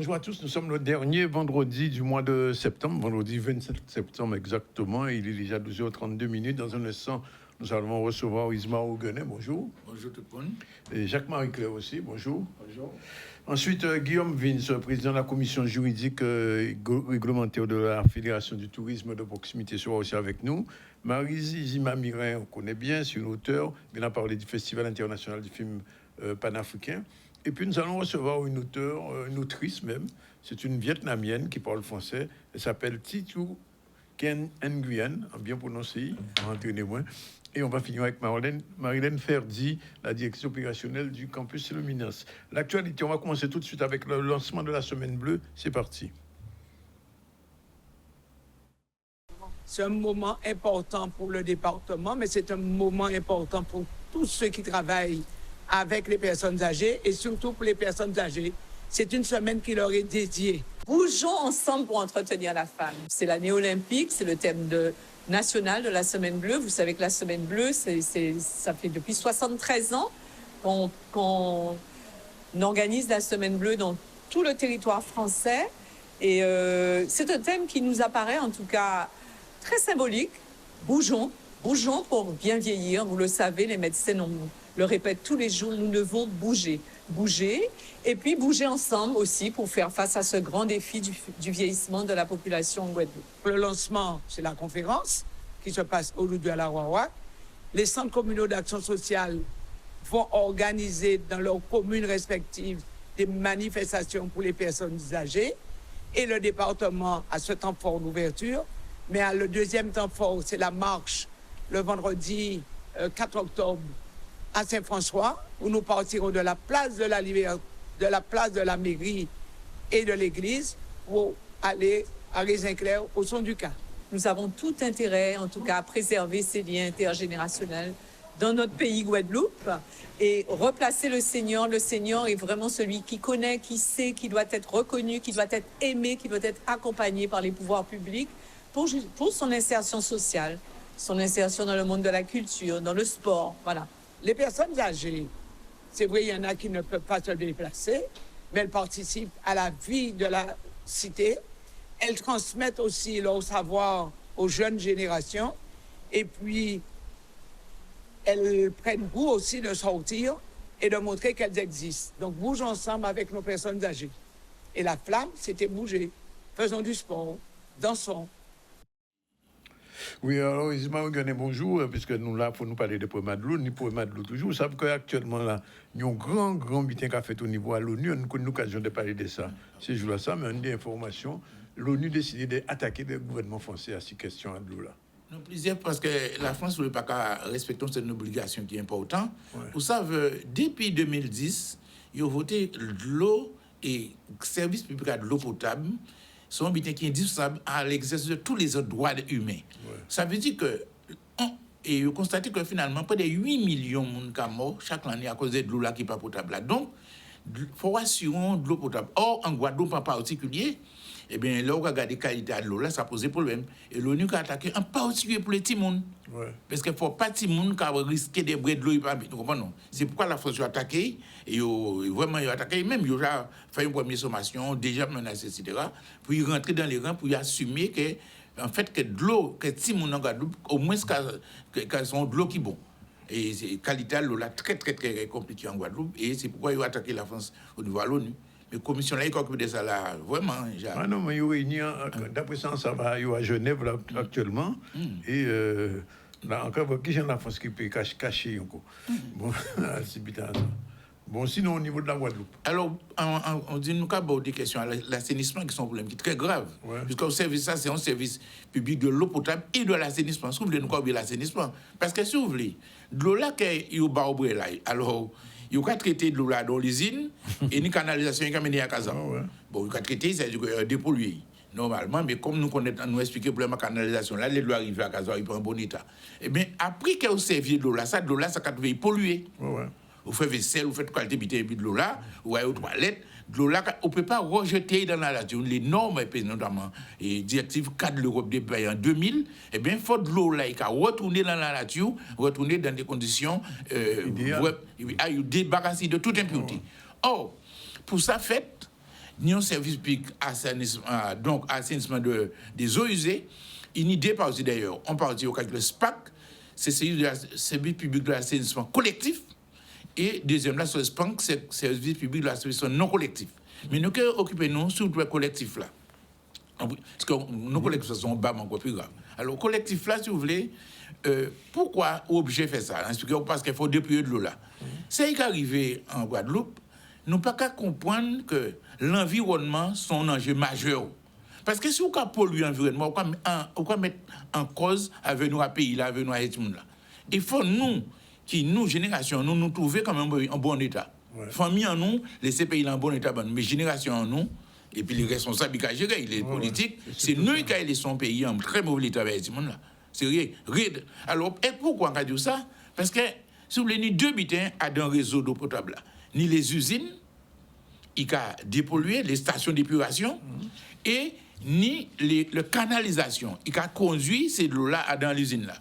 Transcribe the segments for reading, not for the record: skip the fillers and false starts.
Bonjour à tous, nous sommes le dernier vendredi du mois de septembre, vendredi 27 septembre exactement. Il est déjà 12h32. Dans un instant, nous allons recevoir Isma Ouguenet, bonjour. Bonjour tout le monde. Et Jacques-Marie Claire aussi, bonjour. Bonjour. Ensuite, Guillaume Vince, président de la commission juridique réglementaire de la Fédération du tourisme de proximité, sera aussi avec nous. Marie-Zima Mirin, on connaît bien, c'est une auteure, elle a parlé du Festival international du film panafricain. Et puis nous allons recevoir une auteure, une autrice même, c'est une Vietnamienne qui parle français, elle s'appelle Titu Ken Nguyen, bien prononcé, entraînez-moi. Et on va finir avec Marilène Ferdi, la directrice opérationnelle du campus Luminas. L'actualité, on va commencer tout de suite avec le lancement de la Semaine Bleue. C'est parti. C'est un moment important pour le département, mais c'est un moment important pour tous ceux qui travaillent avec les personnes âgées et surtout pour les personnes âgées. C'est une semaine qui leur est dédiée. Bougeons ensemble pour entretenir la femme. C'est l'année olympique, c'est le thème national de la Semaine Bleue. Vous savez que la Semaine Bleue, ça fait depuis 73 ans qu'on organise la Semaine Bleue dans tout le territoire français. Et c'est un thème qui nous apparaît en tout cas très symbolique. Bougeons pour bien vieillir. Vous le savez, les médecins le répètent tous les jours, nous devons bouger, et puis bouger ensemble aussi pour faire face à ce grand défi du vieillissement de la population en Guadeloupe. Le lancement, c'est la conférence qui se passe au Loup-de-la-Wawa. Les centres communaux d'action sociale vont organiser dans leurs communes respectives des manifestations pour les personnes âgées et le département a ce temps fort d'ouverture. Mais le deuxième temps fort, c'est la marche le vendredi 4 octobre à Saint-François, où nous partirons de la place de la Liberté, de la place de la mairie et de l'église pour aller à Raisin-Clair au son du Cas. Nous avons tout intérêt, en tout cas, à préserver ces liens intergénérationnels dans notre pays Guadeloupe et replacer le senior. Le senior est vraiment celui qui connaît, qui sait, qui doit être reconnu, qui doit être aimé, qui doit être accompagné par les pouvoirs publics pour son insertion sociale, son insertion dans le monde de la culture, dans le sport, voilà. Les personnes âgées, c'est vrai, il y en a qui ne peuvent pas se déplacer, mais elles participent à la vie de la cité. Elles transmettent aussi leur savoir aux jeunes générations et puis elles prennent goût aussi de sortir et de montrer qu'elles existent. Donc, bougeons ensemble avec nos personnes âgées. Et la flamme, c'était bouger. Faisons du sport, dansons. Oui, alors Isma Ouguenet, bonjour, puisque nous là, pour nous parler de Poema de l'eau, ni Poema de l'eau toujours. Vous savez qu'actuellement, là, il y a un grand meeting qui a fait au niveau à l'ONU. On a eu l'occasion de parler de ça. C'est juste ça, mais on a des informations. L'ONU a décidé d'attaquer le gouvernement français à ces questions de l'eau là. Non, plusieurs, parce que la France ne veut pas respecter cette obligation qui est importante. Ouais. Vous savez, depuis 2010, ils ont voté de l'eau et service public de l'eau potable. Sont un bulletin qui est indispensable à l'exercice de tous les autres droits humains. Ouais. Ça veut dire que, et vous constatez que finalement, près de 8 millions de gens sont morts chaque année à cause de l'eau là qui n'est pas potable. Là. Donc, il faut assurer de l'eau potable. Or, en Guadeloupe en particulier, eh bien, là, on regarde la qualité de l'eau, là, ça pose problème. Et l'ONU a attaqué en particulier pour les petits monde. Ouais. Parce qu'il ne faut pas de petits monde qui risquer de brûler de l'eau. Non. C'est pourquoi la France a attaqué. Et vraiment, ils ont attaqué. Même, ils ont fait une première sommation, déjà menacé, etc. Pour y rentrer dans les rangs, pour y assumer que, en fait, que de l'eau, que les petits monde en Guadeloupe, au moins, qu'elles sont de l'eau qui est bon. Et c'est qualité de l'eau là très compliquée en Guadeloupe. Et c'est pourquoi ils ont attaqué la France au niveau de l'ONU. Mais la commission là, il s'occupe de ça là, vraiment. Ah non, mais il y a une réunion, d'après ça va à Genève là, actuellement. Et là encore, qui est la France qui peut cacher encore. Bon, c'est bizarre. Bon, sinon, au niveau de la Guadeloupe. Alors, on dit nous avons des questions à l'assainissement qui sont un problème qui est très grave. Ouais. Puisque le service, ça, c'est un service public de l'eau potable et de l'assainissement. Si vous voulez, nous avons oublié l'assainissement. Parce que si vous voulez, de l'eau là, il y a au là, alors, il y a traité de l'eau là dans l'usine et une canalisation qui a mené à Kazan. Oh, ouais. Bon, il y a traité, c'est dépollué. Normalement, mais comme nous expliquons le problème de la canalisation, là, les l'eau arrivent à Kazan, ils prennent un bon état. Eh bien, après qu'il y a servi de l'eau là, ça a pollué. Oh, ouais. Vous faites vaisselle, vous faites qualité de l'eau là, vous allez aux toilettes, de l'eau là, on ne peut pas rejeter dans la nature. Les normes, notamment, et directive 4 de l'Europe des pays en 2000, eh bien, il faut de l'eau là, il faut retourner dans la nature, retourner dans des conditions débarrassées de toute impureté. Or, pour ça, fait, ni un service public assainissement, donc assainissement des eaux usées. Une idée par aussi d'ailleurs, on parle au cas de SPAC, c'est le service public de l'assainissement collectif, et deuxième là, c'est le SPAC, c'est le service public de l'assainissement non collectif. Mais nous occupons-nous sur le collectif là. Parce que nos collectifs sont bas, encore plus grave. Alors, collectif là, si vous voulez, pourquoi obligé fait ça? Parce qu'il faut déployer de l'eau là. C'est qu'arrivé en Guadeloupe, nous n'avons pas qu'à comprendre que l'environnement est un enjeu majeur. Parce que si on pollue l'environnement, on peut mettre en cause avec nous à pays là, avec nous à tout le monde là. Il faut nous, génération, nous trouver quand même en bon état. Famille en nous, laisser pays en bon état, mais génération en nous, et puis les responsables qui gèrent, les politiques, c'est nous qui avons laissé son pays en très mauvais état avec tout le monde là. C'est rien. Alors, et pourquoi on a dit ça? Parce que, si vous voulez, ni deux bitins à dans le réseau d'eau potable là, ni les usines, il a dépollué les stations d'épuration, et ni la canalisation. Il a conduit ces eaux-là dans l'usine là.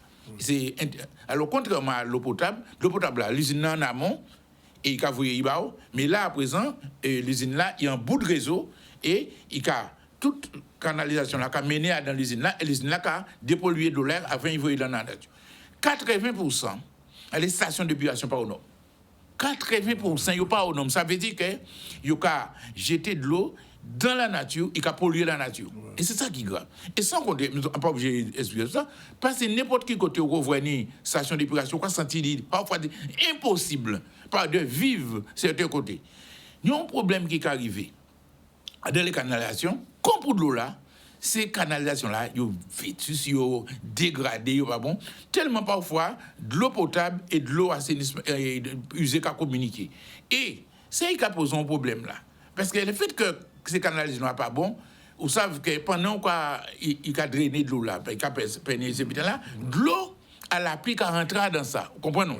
Alors, contrairement à l'eau potable là, l'usine en amont, et il a voyé Ibao, mais là, à présent, l'usine là, il y a un bout de réseau, et il a toute canalisation là, qui a mené dans l'usine là, et l'usine là, qui a dépollué de l'air avant d'envoyer dans la nature. 80%, les stations d'épuration pas au nom. 80%, ils pas au nom. Ça veut dire que ils ont jeté de l'eau dans la nature et qui a pollué la nature. Et c'est ça qui est grave. Et sans compter, nous n'avons pas obligé d'expliquer ça, parce que n'importe qui côté où vous voyez une station d'épuration, on va sentir parfois impossible de vivre certains côtés. Il y a un problème qui est arrivé dans les canalisations, comme pour de l'eau là, ces canalisations-là, ils sont vétus, ils sont dégradés, ils sont pas bons. Tellement parfois, de l'eau potable et de l'eau assainissement usée qu'à communiquer. Et c'est qui a posé un problème là. Parce que le fait que ces canalisations ne sont pas bons, vous savez que pendant qu'il a drainé de l'eau là, il a peigné ces bitins-là, de l'eau à la pluie qui rentre dans ça. Vous comprenez?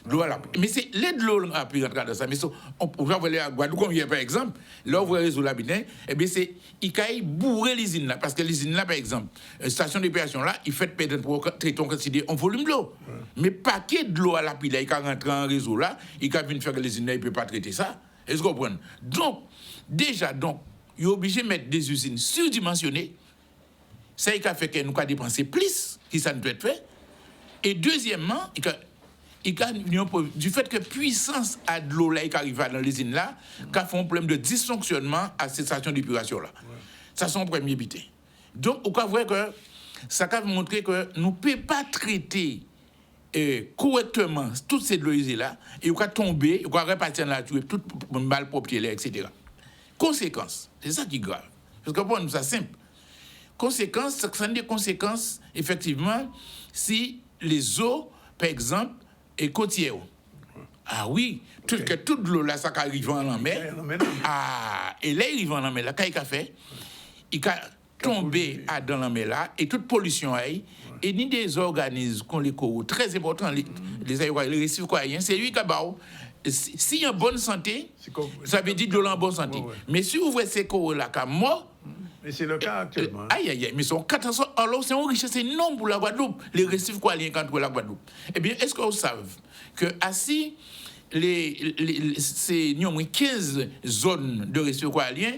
L'eau à la pluie. Mais c'est l'aide de l'eau à la pluie rentre dans ça. Mais on peut voir à Guadeloupe, par exemple, là où vous voyez la bitin, eh bien c'est il a bourré l'usine là. Parce que l'usine là, par exemple, station d'épuration là, il fait péter pour traiter en volume de l'eau. Mais paquet de l'eau à la pluie là, il a rentré en réseau là, il a vu faire que l'usine là, il ne peut pas traiter ça. Est-ce que vous comprenez? Donc, déjà, il est obligé de mettre des usines surdimensionnées. Ça, il a fait que nous avons dépensé plus que ça ne peut être fait. Et deuxièmement, du fait que puissance à de l'eau là qui arrive dans l'usine là, qui a fait un problème de dysfonctionnement à cette station d'épuration là. Ça, c'est un premier bité. Donc, on peut voir que ça a montré que nous ne pouvons pas traiter correctement toutes ces eaux là, et on va tomber, on va répartir dans la nature, tout mal propriétaire, etc. Conséquences, c'est ça qui est grave. Parce que pour nous, c'est simple. Conséquences, ça a des conséquences, effectivement, si les eaux, par exemple, est côtière. Ah oui, que toute l'eau là, ça arrive en mer. Ah, et là, il arrive en mer là, qu'est-ce qu'il a fait? Il a tombé dans la mer là, et toute pollution aille. Et ni des organismes qu'on les court, très importants, les récifs coréens, c'est lui qui a barré. S'il y a une bonne santé, ça veut dire de l'eau en bonne santé. Mais si vous voyez ces coraux là, comme moi, mais c'est le cas actuellement. Aïe, mais sont 400. Alors, c'est une richesse énorme pour la Guadeloupe, les récifs coréens contre la Guadeloupe. Eh bien, est-ce que vous savez que assis, c'est 15 zones de récifs coréens,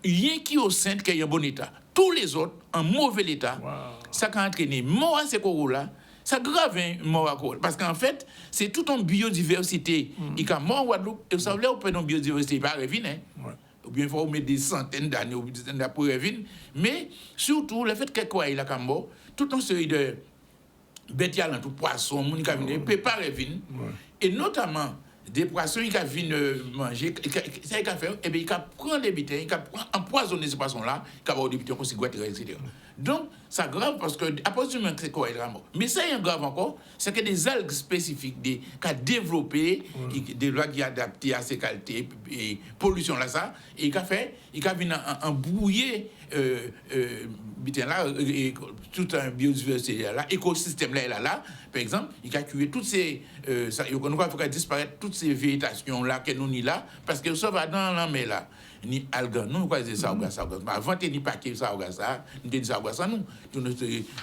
rien qui au sein qui est en bon état. Tous les autres, en mauvais état, ça a entraîné mort à ces coraux-là, ça grave mort à coraux. Parce qu'en fait, c'est toute une biodiversité. Il y a mort en Guadeloupe, et vous savez, on peut une biodiversité, il va revenir. Ou bien il faut mettre des centaines d'années ou des dizaines d'années pour revenir. Mais surtout, le fait que quoi il a comme mort, toute une série de bêtes, tout poisson, mon qui ne peut pas revenir. Et notamment, des poissons qui viennent manger, ça il a fait, et bien il a pris les bitins, il a empoisonné ces poissons-là, il a des bitins comme ciguatera, etc. Donc, c'est grave parce que, à partir du moment que c'est quoi, il est mort. Mais ça, il est grave encore, c'est que des algues spécifiques, qui ont développé, des lois qui sont adaptées à ces qualités, et pollution là, ça, et il a fait, il a venu embrouiller, bitin là, et tout un biodiversité là, écosystème là, par exemple, il a tué toutes ces, on va faire disparaître toutes ces végétations là, que nous ni là, parce que ça va dans la mer là. Ni algan, nous, quoi, c'est ça, ça, avant, ni paquet, ça, ni ça, ça, nous,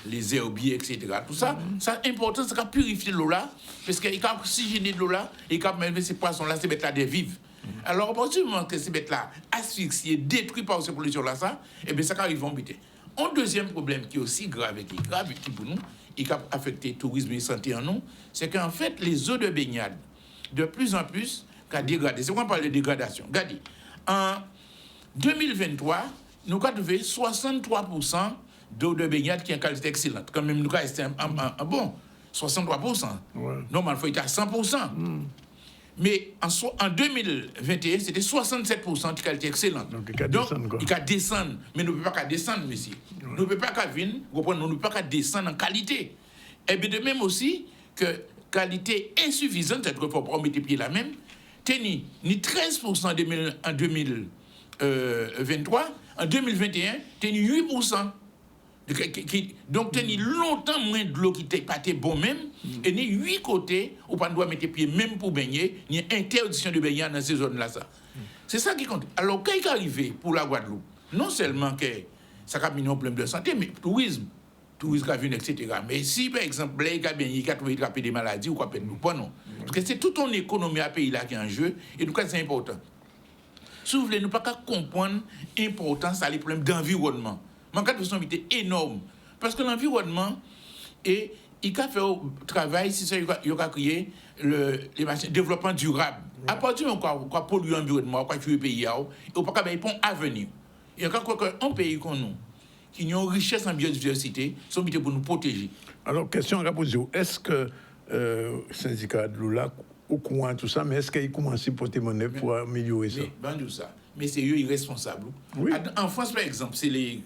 les herbiers, etc. Tout ça, c'est important, c'est qu'à purifier l'eau là, parce qu'il a oxygéné de l'eau là, et quand même, ces poissons là, ces bêtes là, des vivent. Alors, à partir du moment que ces bêtes-là, asphyxiées, détruites par ces pollutions-là, ça, eh bien, ça arrive en buter. Un deuxième problème qui est aussi grave et qui est grave, qui pour nous, et qui a affecté le tourisme et la santé en nous, c'est qu'en fait, les eaux de baignade, de plus en plus, ont dégradé. C'est pourquoi on parle de dégradation. Regardez, en 2023, nous avons trouvé 63% d'eau de baignade qui est en qualité excellente. Quand même, nous avons resté un bon 63%. Ouais. Normalement, il faut être à 100%. Mais en 2021, c'était 67% de qualité excellente. Donc, il a descendu. Mais nous ne pouvons pas descendre, monsieur. Nous ne pouvons pas venir, nous ne pouvons pas descendre en qualité. Et bien de même aussi que qualité insuffisante, cette fois pour mettre pied la même, ni 13% en 2023, en 2021, ni 8%. Donc, tu as longtemps moins de l'eau qui n'était pas bon même, et ni 8 côtés où on doit mettre pied même pour baigner, ni interdiction de baigner dans ces zones-là. C'est ça qui compte. Alors, quand il est arrivé pour la Guadeloupe, non seulement que ça a mis un problème de santé, mais tourisme qui vient, etc. Mais si, par exemple, il a baigné, il a trouvé des maladies ou quoi, pas non. Parce que c'est toute ton économie à pays là qui est en jeu, et donc c'est important. Si vous voulez, nous ne pouvons pas comprendre l'importance à les problèmes d'environnement. Mais en cas de façon, c'est énorme. Parce que l'environnement, il a fait un travail, si ça, il a créé le développement durable. À partir du moment où on pollue l'environnement, on tuer le pays, il ne peut pas avoir un avenir. Il y a un pays comme nous, qui a une richesse en biodiversité, sont mis pour nous protéger. Alors, question à poser, est-ce que le syndicat de l'OLA, au courant de tout ça, mais est-ce qu'il commence à porter monnaie pour améliorer ça? Mais c'est eux irresponsables. Oui. En France, par exemple, c'est les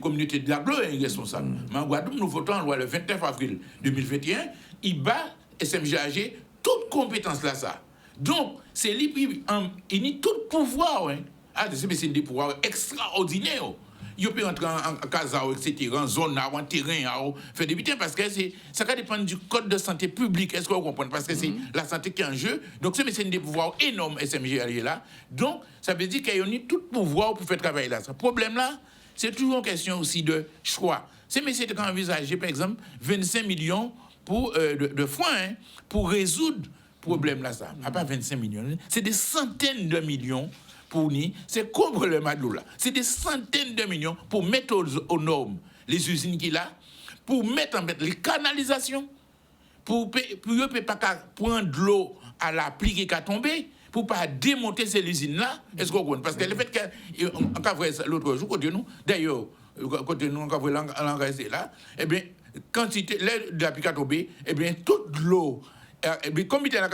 communautés de l'agglo sont responsables. Mais en Guadeloupe, nous votons en loi le 29 avril 2021, il bat SMGAG toute compétence là, ça. Donc, c'est lui qui a tout pouvoir. C'est des pouvoirs extraordinaires. Il peut entrer en casa, etc., en zone, en terrain, faire des butins, parce que ça dépend du code de santé publique. Est-ce que vous comprenez? Parce que c'est la santé qui est en jeu. Donc, c'est des pouvoirs énormes, SMGAG là. Donc, ça veut dire qu'il y a tout pouvoir pour faire travailler là. Ce problème-là, c'est toujours une question aussi de choix. C'est messieurs qui ont envisagé, par exemple, 25 millions pour, de fonds pour résoudre le problème là. Ça. Pas 25 millions, c'est des centaines de millions pour nous. C'est comme le problème de l'eau là. C'est des centaines de millions pour mettre aux normes les usines qu'il a, pour mettre en fait les canalisations, pour ne pas prendre de l'eau à la pluie qui a tombé, pour ne pas démonter ces usines-là. Est-ce qu'on comprend? Parce que le fait qu'on voit l'autre jour, côté nous, d'ailleurs, côté nous, on voit l'engrais là, eh bien, quantité de la pluie qui a tombé, eh bien, toute l'eau, eh bien, comme il était là,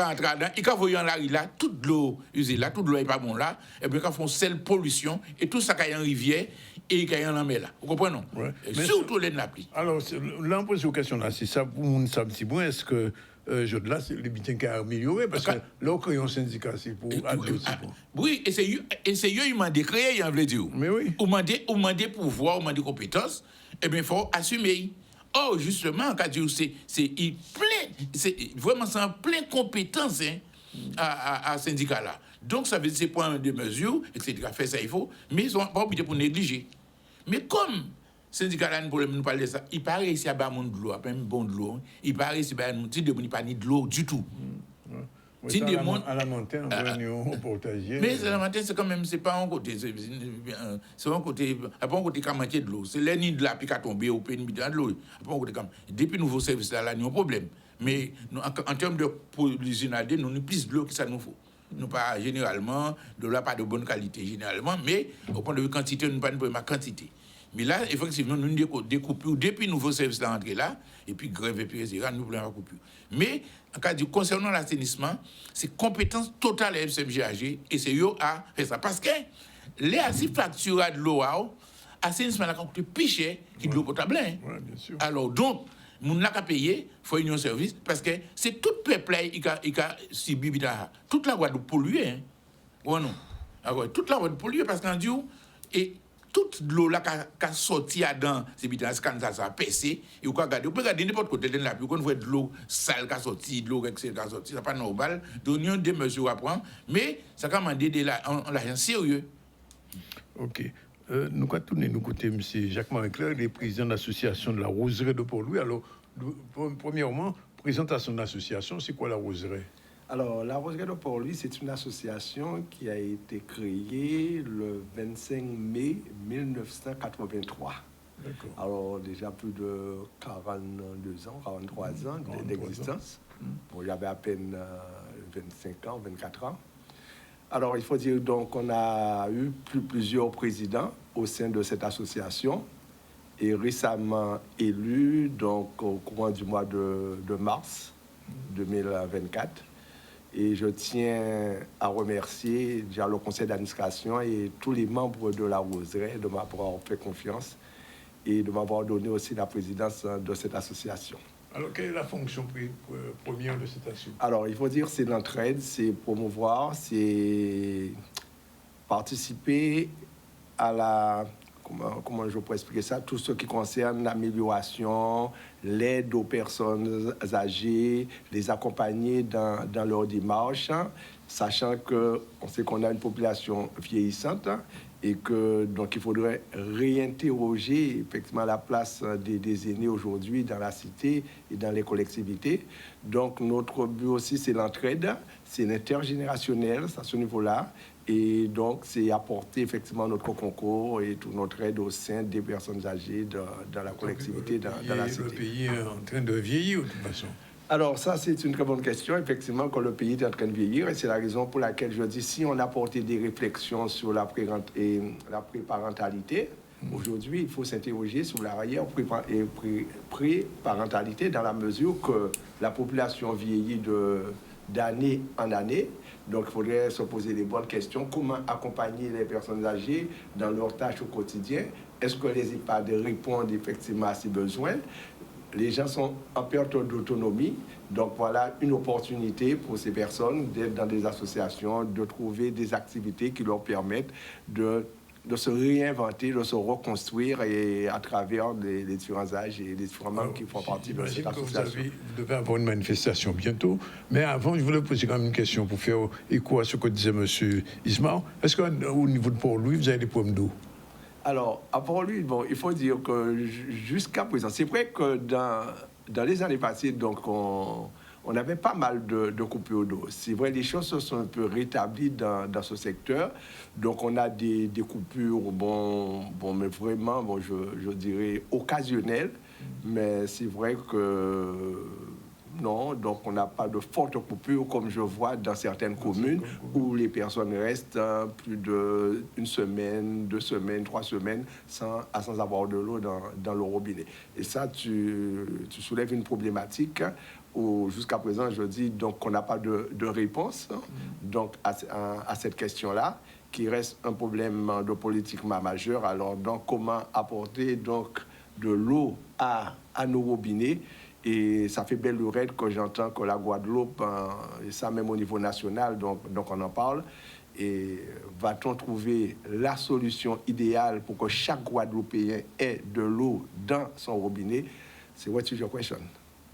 il a voyé en la là, toute l'eau usée là, toute l'eau n'est pas bon là, eh bien, quand font cette pollution, et tout ça qui est en rivière, et qui est en mer là. Vous comprenez? Ouais. Surtout les pluie. Alors, là, on pose une question là, c'est ça, pour nous, ça petit point, est-ce que là, c'est le bitin qui a amélioré, parce que là, on un syndicat, c'est pour oui, et c'est eux, ils m'ont décréé, ils veulent dire. Mais oui. Ou m'ont des pouvoirs, ou m'ont des compétences, eh bien, il faut assumer. Oh, justement, quand c'est vraiment sans plein compétence à syndicat là. Donc, ça veut dire c'est prendre des mesures, etc. Faire ça, il faut, mais ils ne sont pas obligés pour négliger. Mais comme syndicat là, nous parle de ça, il paraît ici à bas de l'eau, pas même bon de l'eau, il paraît ici à nous, il n'y a pas de l'eau du tout. Oui, à la montagne, on peut partager. Mais la montagne, c'est quand même, c'est pas un côté, c'est un côté, pas un côté qui a manqué de l'eau. C'est l'année de la pluie qui a tombé au pays de l'eau. Pas un côté comme. Depuis nouveau service là, il y a un problème. Mais en termes de l'usine, nous avons plus de l'eau que ça nous faut. Nous pas généralement, de l'eau pas de bonne qualité généralement, mais au point de vue quantité, nous n'avons pas de quantité. Mais là, effectivement, nous avons des coupures depuis le nouveau service là entré là, et puis grève et puis etc. Nous avons des coupures. Mais en cas de concernant l'assainissement, c'est compétence totale à SMGAG et c'est eux à faire ça. Parce que les factures de l'eau, l'assainissement a coûté plus cher que de l'eau potable. Oui, bien sûr. Alors donc, nous n'a qu'à payer, il faut union service, parce que c'est tout le peuple qui a subi toute la Guadeloupe polluée. Ou non? Alors, toute la Guadeloupe polluée parce qu'en Dieu, et toute l'eau là qui a sorti dans ces bidons, ça a percé, et vous pouvez regarder n'importe côté de la pluie, vous voyez de l'eau sale qui a sorti, de l'eau qui a sorti, ça n'est pas normal. Donc, il y a des mesures à prendre, mais ça a demandé de l'argent sérieux. OK. Nous allons tourner nous côté M. Jacques-Marie Claire, il est président de l'association de la Roseraie de Port-Louis. Alors, premièrement, présentation de l'association, c'est quoi la Roseraie? Alors, la Roseraie de Port-Louis, c'est une association qui a été créée le 25 mai 1983. D'accord. Alors, déjà plus de 42 ans, 43 ans d'existence. Bon, il y avait à peine 25 ans, 24 ans. Alors, il faut dire donc qu'on a eu plusieurs présidents au sein de cette association et récemment élu donc au courant du mois de mars 2024. Et je tiens à remercier déjà le conseil d'administration et tous les membres de la Roseraie de m'avoir fait confiance et de m'avoir donné aussi la présidence de cette association. Alors, quelle est la fonction première de cette association? Alors, il faut dire c'est l'entraide, c'est promouvoir, c'est participer à la... Comment je pourrais expliquer ça? Tout ce qui concerne l'amélioration, l'aide aux personnes âgées, les accompagner dans leur démarche, sachant qu'on sait qu'on a une population vieillissante et que donc il faudrait réinterroger effectivement la place des aînés aujourd'hui dans la cité et dans les collectivités. Donc notre but aussi c'est l'entraide, c'est l'intergénérationnel à ce niveau-là. Et donc, c'est apporter effectivement notre concours et toute notre aide au sein des personnes âgées dans la collectivité, dans la cité. Le pays est en train de vieillir, de toute façon. Alors, ça, c'est une très bonne question. Effectivement, que le pays est en train de vieillir. Et c'est la raison pour laquelle je dis, si on a porté des réflexions sur la préparentalité, aujourd'hui, il faut s'interroger sur l'arrière-préparentalité dans la mesure que la population vieillit d'année en année. Donc, il faudrait se poser les bonnes questions. Comment accompagner les personnes âgées dans leurs tâches au quotidien? Est-ce que les EHPAD répondent effectivement à ces besoins? Les gens sont en perte d'autonomie. Donc, voilà une opportunité pour ces personnes d'être dans des associations, de trouver des activités qui leur permettent de se réinventer, de se reconstruire et à travers les différents âges et les différents membres qui font partie de cette association. Vous devez avoir une manifestation bientôt, mais avant, je voulais poser quand même une question pour faire écho à ce que disait M. Ismar. Est-ce qu'au niveau de Port-Louis, vous avez des problèmes d'eau? Alors, à Port-Louis, bon, il faut dire que jusqu'à présent, c'est vrai que dans les années passées, donc on avait pas mal de coupures d'eau. C'est vrai, les choses se sont un peu rétablies dans ce secteur. Donc, on a des coupures, mais vraiment, je dirais, occasionnelles. Mais c'est vrai que non, donc on n'a pas de fortes coupures comme je vois dans certaines communes où les personnes restent plus d'une semaine, 2 semaines, 3 semaines sans avoir de l'eau dans le robinet. Et ça, tu soulèves une problématique où jusqu'à présent, je dis donc qu'on n'a pas de réponse donc à cette question-là, qui reste un problème de politique majeur. Alors, donc, comment apporter donc de l'eau à nos robinets? Et ça fait belle lurette que j'entends que la Guadeloupe, et ça même au niveau national, donc on en parle. Et va-t-on trouver la solution idéale pour que chaque Guadeloupéen ait de l'eau dans son robinet? C'est what is your question?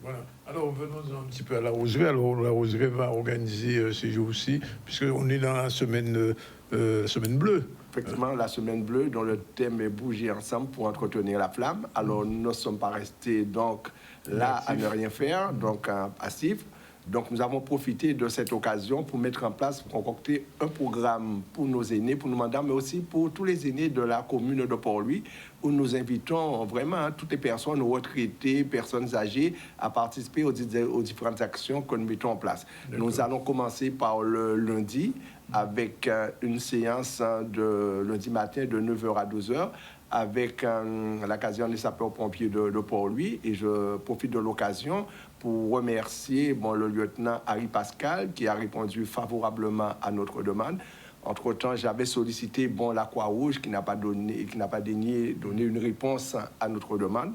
Voilà. Alors, venons un petit peu à la Roseraie. Alors, la Roseraie va organiser ces jours-ci, puisqu'on est dans la semaine bleue. Effectivement, la semaine bleue, dont le thème est bouger ensemble pour entretenir la flamme. Alors, nous ne sommes pas restés donc là à ne rien faire, donc passif. Donc, nous avons profité de cette occasion pour mettre en place, pour concocter un programme pour nos aînés, pour nos mandats, mais aussi pour tous les aînés de la commune de Port-Louis, où nous invitons vraiment toutes les personnes retraitées, personnes âgées, à participer aux différentes actions que nous mettons en place. Nous allons commencer par le lundi, avec une séance de lundi matin de 9h à 12h, avec la caserne des sapeurs-pompiers de Port-Louis. Et je profite de l'occasion pour remercier le lieutenant Harry Pascal, qui a répondu favorablement à notre demande. Entre-temps, j'avais sollicité la Croix-Rouge, qui n'a pas daigné donner une réponse à notre demande.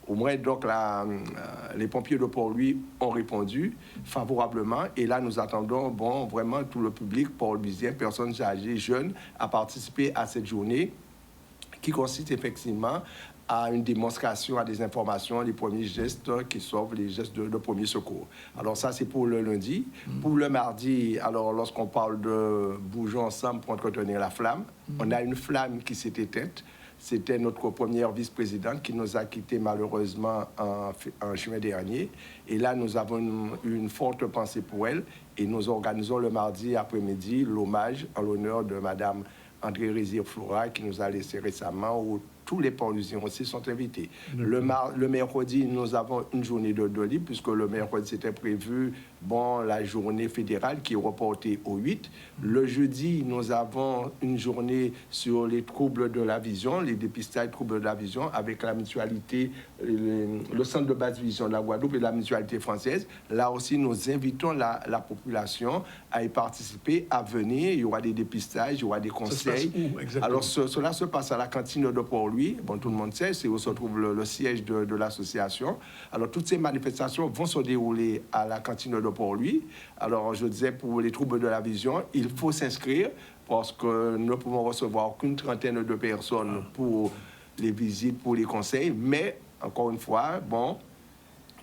Au moins, donc, les pompiers de Port-Louis ont répondu favorablement. Et là, nous attendons vraiment tout le public port-louisien, personnes âgées, jeunes, à participer à cette journée qui consiste effectivement à une démonstration, à des informations, les premiers gestes qui sauvent, les gestes de premier secours. Alors ça, c'est pour le lundi. Pour le mardi, alors lorsqu'on parle de bouger ensemble pour entretenir la flamme, on a une flamme qui s'est éteinte. C'était notre première vice-présidente qui nous a quittés malheureusement en juin dernier. Et là, nous avons une forte pensée pour elle. Et nous organisons le mardi après-midi l'hommage en l'honneur de Madame André Rézir-Flora qui nous a laissé récemment, où tous les Port-Louisiens aussi sont invités. Le mercredi, nous avons une journée de libre, puisque le mercredi, c'était prévu la journée fédérale qui est reportée au 8. Le jeudi, nous avons une journée sur les troubles de la vision, les dépistages troubles de la vision, avec la mutualité, le centre de basse vision de la Guadeloupe et la mutualité française. Là aussi, nous invitons la population à y participer, à venir. Il y aura des dépistages, il y aura des conseils. Alors, cela se passe à la cantine de Port-Louis. Tout le monde sait, c'est où se trouve le siège de l'association. Alors, toutes ces manifestations vont se dérouler à la cantine de Port-Louis. Alors, je disais, pour les troubles de la vision, il faut s'inscrire parce que nous ne pouvons recevoir qu'une trentaine de personnes pour les visites, pour les conseils. Mais, encore une fois,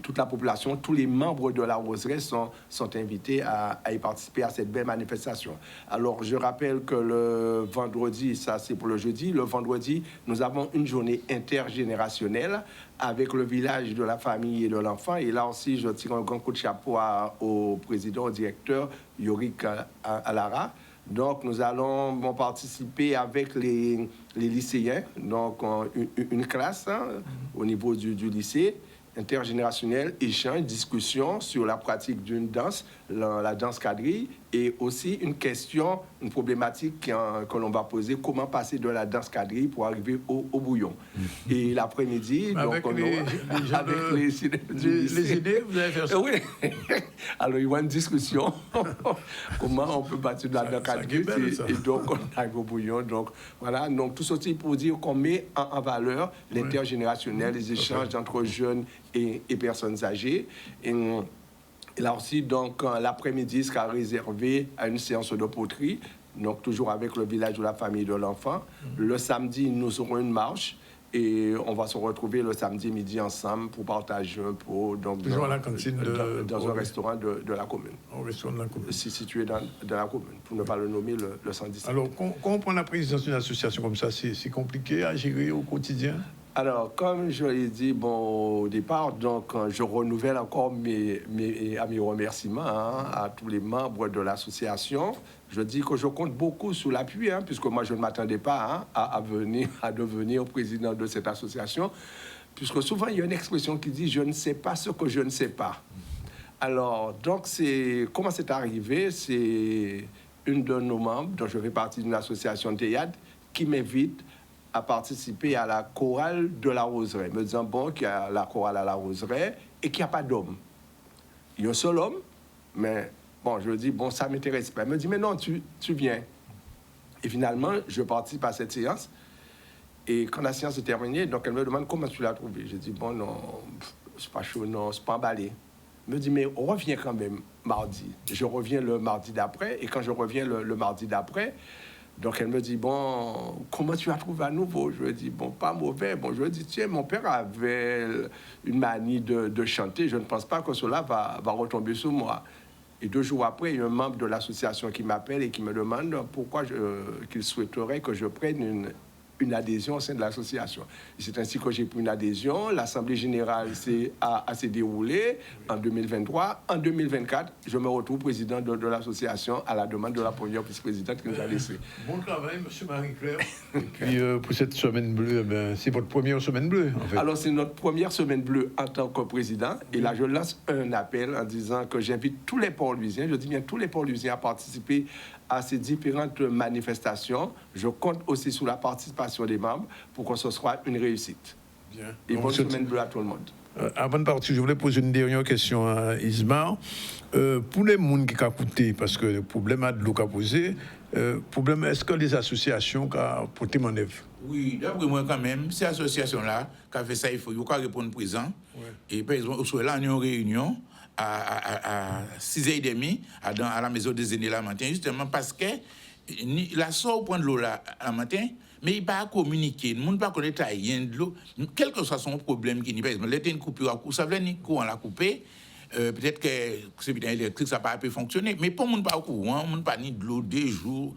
toute la population, tous les membres de la Roseraie sont invités à y participer à cette belle manifestation. Alors, je rappelle que le vendredi, ça c'est pour le jeudi, le vendredi, nous avons une journée intergénérationnelle avec le village de la famille et de l'enfant. Et là aussi, je tire un grand coup de chapeau au président, au directeur, Yorick Alara. Donc, nous allons participer avec les lycéens, donc une classe au niveau du lycée, intergénérationnel, échange, discussion sur la pratique d'une danse, la danse quadrille, et aussi une question, une problématique que l'on va poser, comment passer de la danse quadrille pour arriver au bouillon. Et l'après-midi, avec les idées, vous allez faire ça. Oui. Alors, il y aura une discussion, comment on peut passer de la danse quadrille, et donc on arrive au bouillon. Donc, voilà, donc tout ceci pour dire qu'on met en valeur l'intergénérationnel, les échanges entre jeunes et personnes âgées. Et là aussi, donc, l'après-midi sera réservé à une séance de poterie, donc toujours avec le village de la famille de l'enfant. Le samedi, nous aurons une marche et on va se retrouver le samedi midi ensemble pour partager un pot toujours à la cantine dans un restaurant de la commune. Au restaurant de la commune. Situé dans la commune, pour ne pas le nommer le 117. Alors, quand on prend la présidence d'une association comme ça, c'est compliqué à gérer au quotidien? Alors, comme je l'ai dit au départ, donc, je renouvelle encore mes remerciements à tous les membres de l'association. Je dis que je compte beaucoup sur l'appui, puisque moi, je ne m'attendais pas à devenir président de cette association, puisque souvent, il y a une expression qui dit « je ne sais pas ce que je ne sais pas ». Alors, donc, comment c'est arrivé? C'est une de nos membres, dont je fais partie d'une association de théâtre, qui m'invite à participer à la chorale de la Roseraie, me disant qu'il y a la chorale à la Roseraie et qu'il n'y a pas d'homme. Il y a un seul homme, mais je dis, ça ne m'intéresse pas. Elle me dit, mais non, tu viens. Et finalement, je participe à cette séance. Et quand la séance est terminée, donc elle me demande comment tu l'as trouvé. Je dis, non, c'est pas chaud, non, c'est pas emballé. Elle me dit, mais reviens quand même mardi. Je reviens le mardi d'après, et quand je reviens le mardi d'après, donc, elle me dit, comment tu as trouvé à nouveau? Je lui dis, pas mauvais. Je lui dis, tiens, mon père avait une manie de chanter. Je ne pense pas que cela va retomber sur moi. Et 2 jours après, il y a un membre de l'association qui m'appelle et qui me demande pourquoi qu'il souhaiterait que je prenne une adhésion au sein de l'association. C'est ainsi que j'ai pris une adhésion. L'Assemblée générale s'est déroulée en 2023. En 2024, je me retrouve président de l'association à la demande de la première vice-présidente qui nous a laissé. Bon travail, M. Marie-Claire. Et puis, pour cette semaine bleue, c'est votre première semaine bleue, en fait. Alors, c'est notre première semaine bleue en tant que président. Et là, je lance un appel en disant que j'invite tous les Port-Louisiens, je dis bien tous les Port-Louisiens à participer à ces différentes manifestations. Je compte aussi sur la participation des membres pour que ce soit une réussite. Bien. Et bonne semaine bleue à tout le monde. Avant de partir, je voulais poser une dernière question à Ismar. Pour les gens qui ont écouté, parce que le problème a de l'eau qu'a posé, problème, est-ce que les associations ont porté mon œuvre? Oui, d'après moi, quand même, ces associations-là, qui ont fait ça, il faut répondre présent. Ouais. Et par exemple, là, on est en réunion à 6h30 à la maison des aînés la matin, justement parce que la sort prend de l'eau là la matin, mais il ne peut pas communiquer, le monde ne peut pas connaître rien de l'eau, quel que soit son problème qui n'est pas, par exemple, une coupure à coup, ça veut dire que courant l'a coupé, peut-être que c'est bien électrique, ça n'a pas fonctionner, mais pour le monde pas au courant, on ne pas ni de l'eau 2 jours,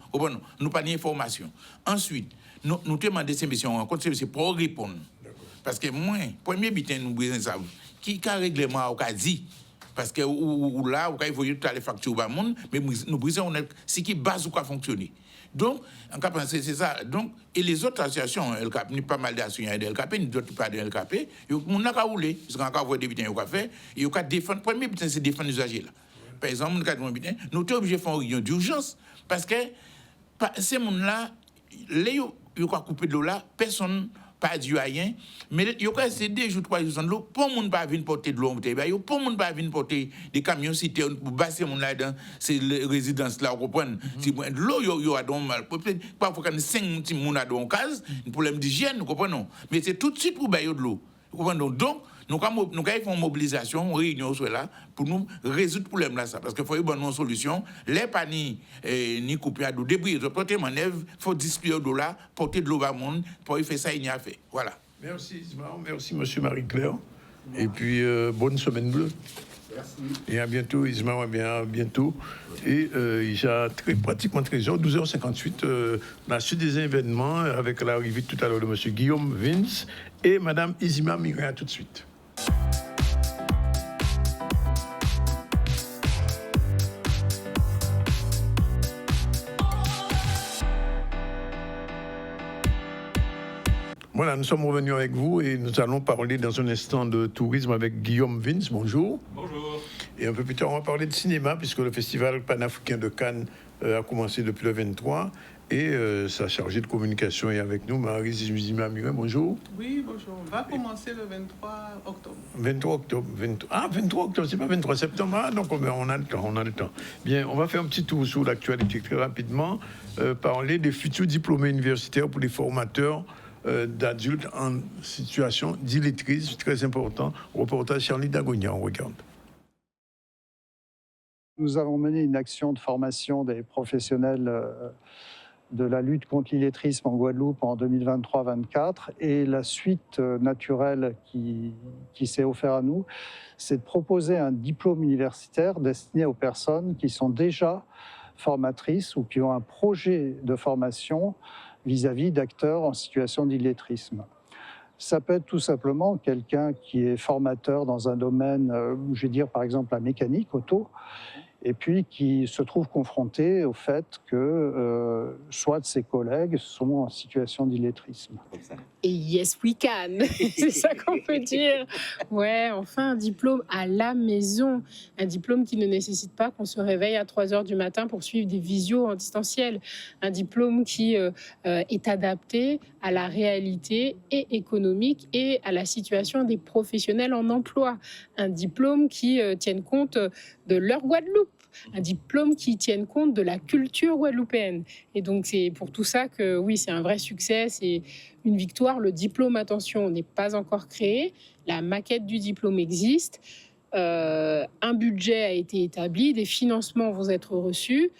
nous pas ni information. Ensuite, nous te demandons ces missions en compte, c'est pour répondre. Parce que moi, premier bitin, nous besoin de savoir qui a règlement au cas dit. Parce que ou là, il faut toutes les factures au monde, mais nous besoin de ce qui base ou fonctionner. Donc, en cas c'est ça. Donc, et les autres associations, LKP, il y a pas mal d'associations de LKP, il d'autres pas de LKP, on n'a qu'à rouler. Parce qu'en cas, vous avez des bitins, il y a fait, il y a défendre. Premier bitin, c'est défendre les usagers. Par exemple, nous avons été obligés de faire une réunion d'urgence parce que ces gens-là, ils ont coupé de l'eau là, personne pas dit rien, mais ils ont essayé 2 jours, 3 jours sans l'eau, pour le monde pas venir porter de l'eau, pour le monde pas venir porter des camions citernes pour basser mon là dans ces résidences là, vous comprenez? Si de l'eau, il y a donc mal. Parfois, quand 5 personnes dans une case, un problème d'hygiène, vous comprenez? Mais c'est tout de suite pour bailler de l'eau. Vous comprenez? Donc, nous avons fait une mobilisation, une réunion là, pour nous résoudre le problème là. Parce qu'il faut une bonne solution. Les paniers ni couper à l'eau, débris, porter manœuvre, il faut distribuer de l'eau là, porter de l'eau à monde, pour y faire ça, il n'y a fait. Voilà. Merci Isma, merci monsieur Marie-Claire. Et puis bonne semaine bleue. Merci. Et à bientôt Isma, à bientôt. Et il y a pratiquement 13h, 12h58, la suite des événements avec l'arrivée tout à l'heure de monsieur Guillaume Vince et madame Isma Mirin, tout de suite. Voilà, nous sommes revenus avec vous et nous allons parler dans un instant de tourisme avec Guillaume Vince. Bonjour. Bonjour. Et un peu plus tard, on va parler de cinéma puisque le Festival panafricain de Cannes a commencé depuis le 23 et sa chargée de communication est avec nous, Marie-Zima Mirin. Bonjour. Oui, bonjour. On va commencer le 23 octobre. 23 octobre. 23 octobre, c'est pas 23 septembre. Ah, donc on a le temps, Bien, on va faire un petit tour sur l'actualité très rapidement. Parler des futurs diplômés universitaires pour les formateurs d'adultes en situation d'illettrisme, très important. Reportage Charlie Dagonia, on regarde. Nous avons mené une action de formation des professionnels de la lutte contre l'illettrisme en Guadeloupe en 2023-24 et la suite naturelle qui s'est offerte à nous, c'est de proposer un diplôme universitaire destiné aux personnes qui sont déjà formatrices ou qui ont un projet de formation vis-à-vis d'acteurs en situation d'illettrisme. Ça peut être tout simplement quelqu'un qui est formateur dans un domaine, je vais dire par exemple la mécanique, auto, et puis qui se trouve confronté au fait que soit de ses collègues sont en situation d'illettrisme. Et yes we can, c'est ça qu'on peut dire. Ouais, enfin un diplôme à la maison, un diplôme qui ne nécessite pas qu'on se réveille à 3h du matin pour suivre des visios en distanciel, un diplôme qui est adapté à la réalité et économique et à la situation des professionnels en emploi, un diplôme qui tienne compte de leur Guadeloupe, un diplôme qui tienne compte de la culture guadeloupéenne. Et donc c'est pour tout ça que oui, c'est un vrai succès, c'est une victoire. Le diplôme, attention, n'est pas encore créé, la maquette du diplôme existe, un budget a été établi, des financements vont être reçus,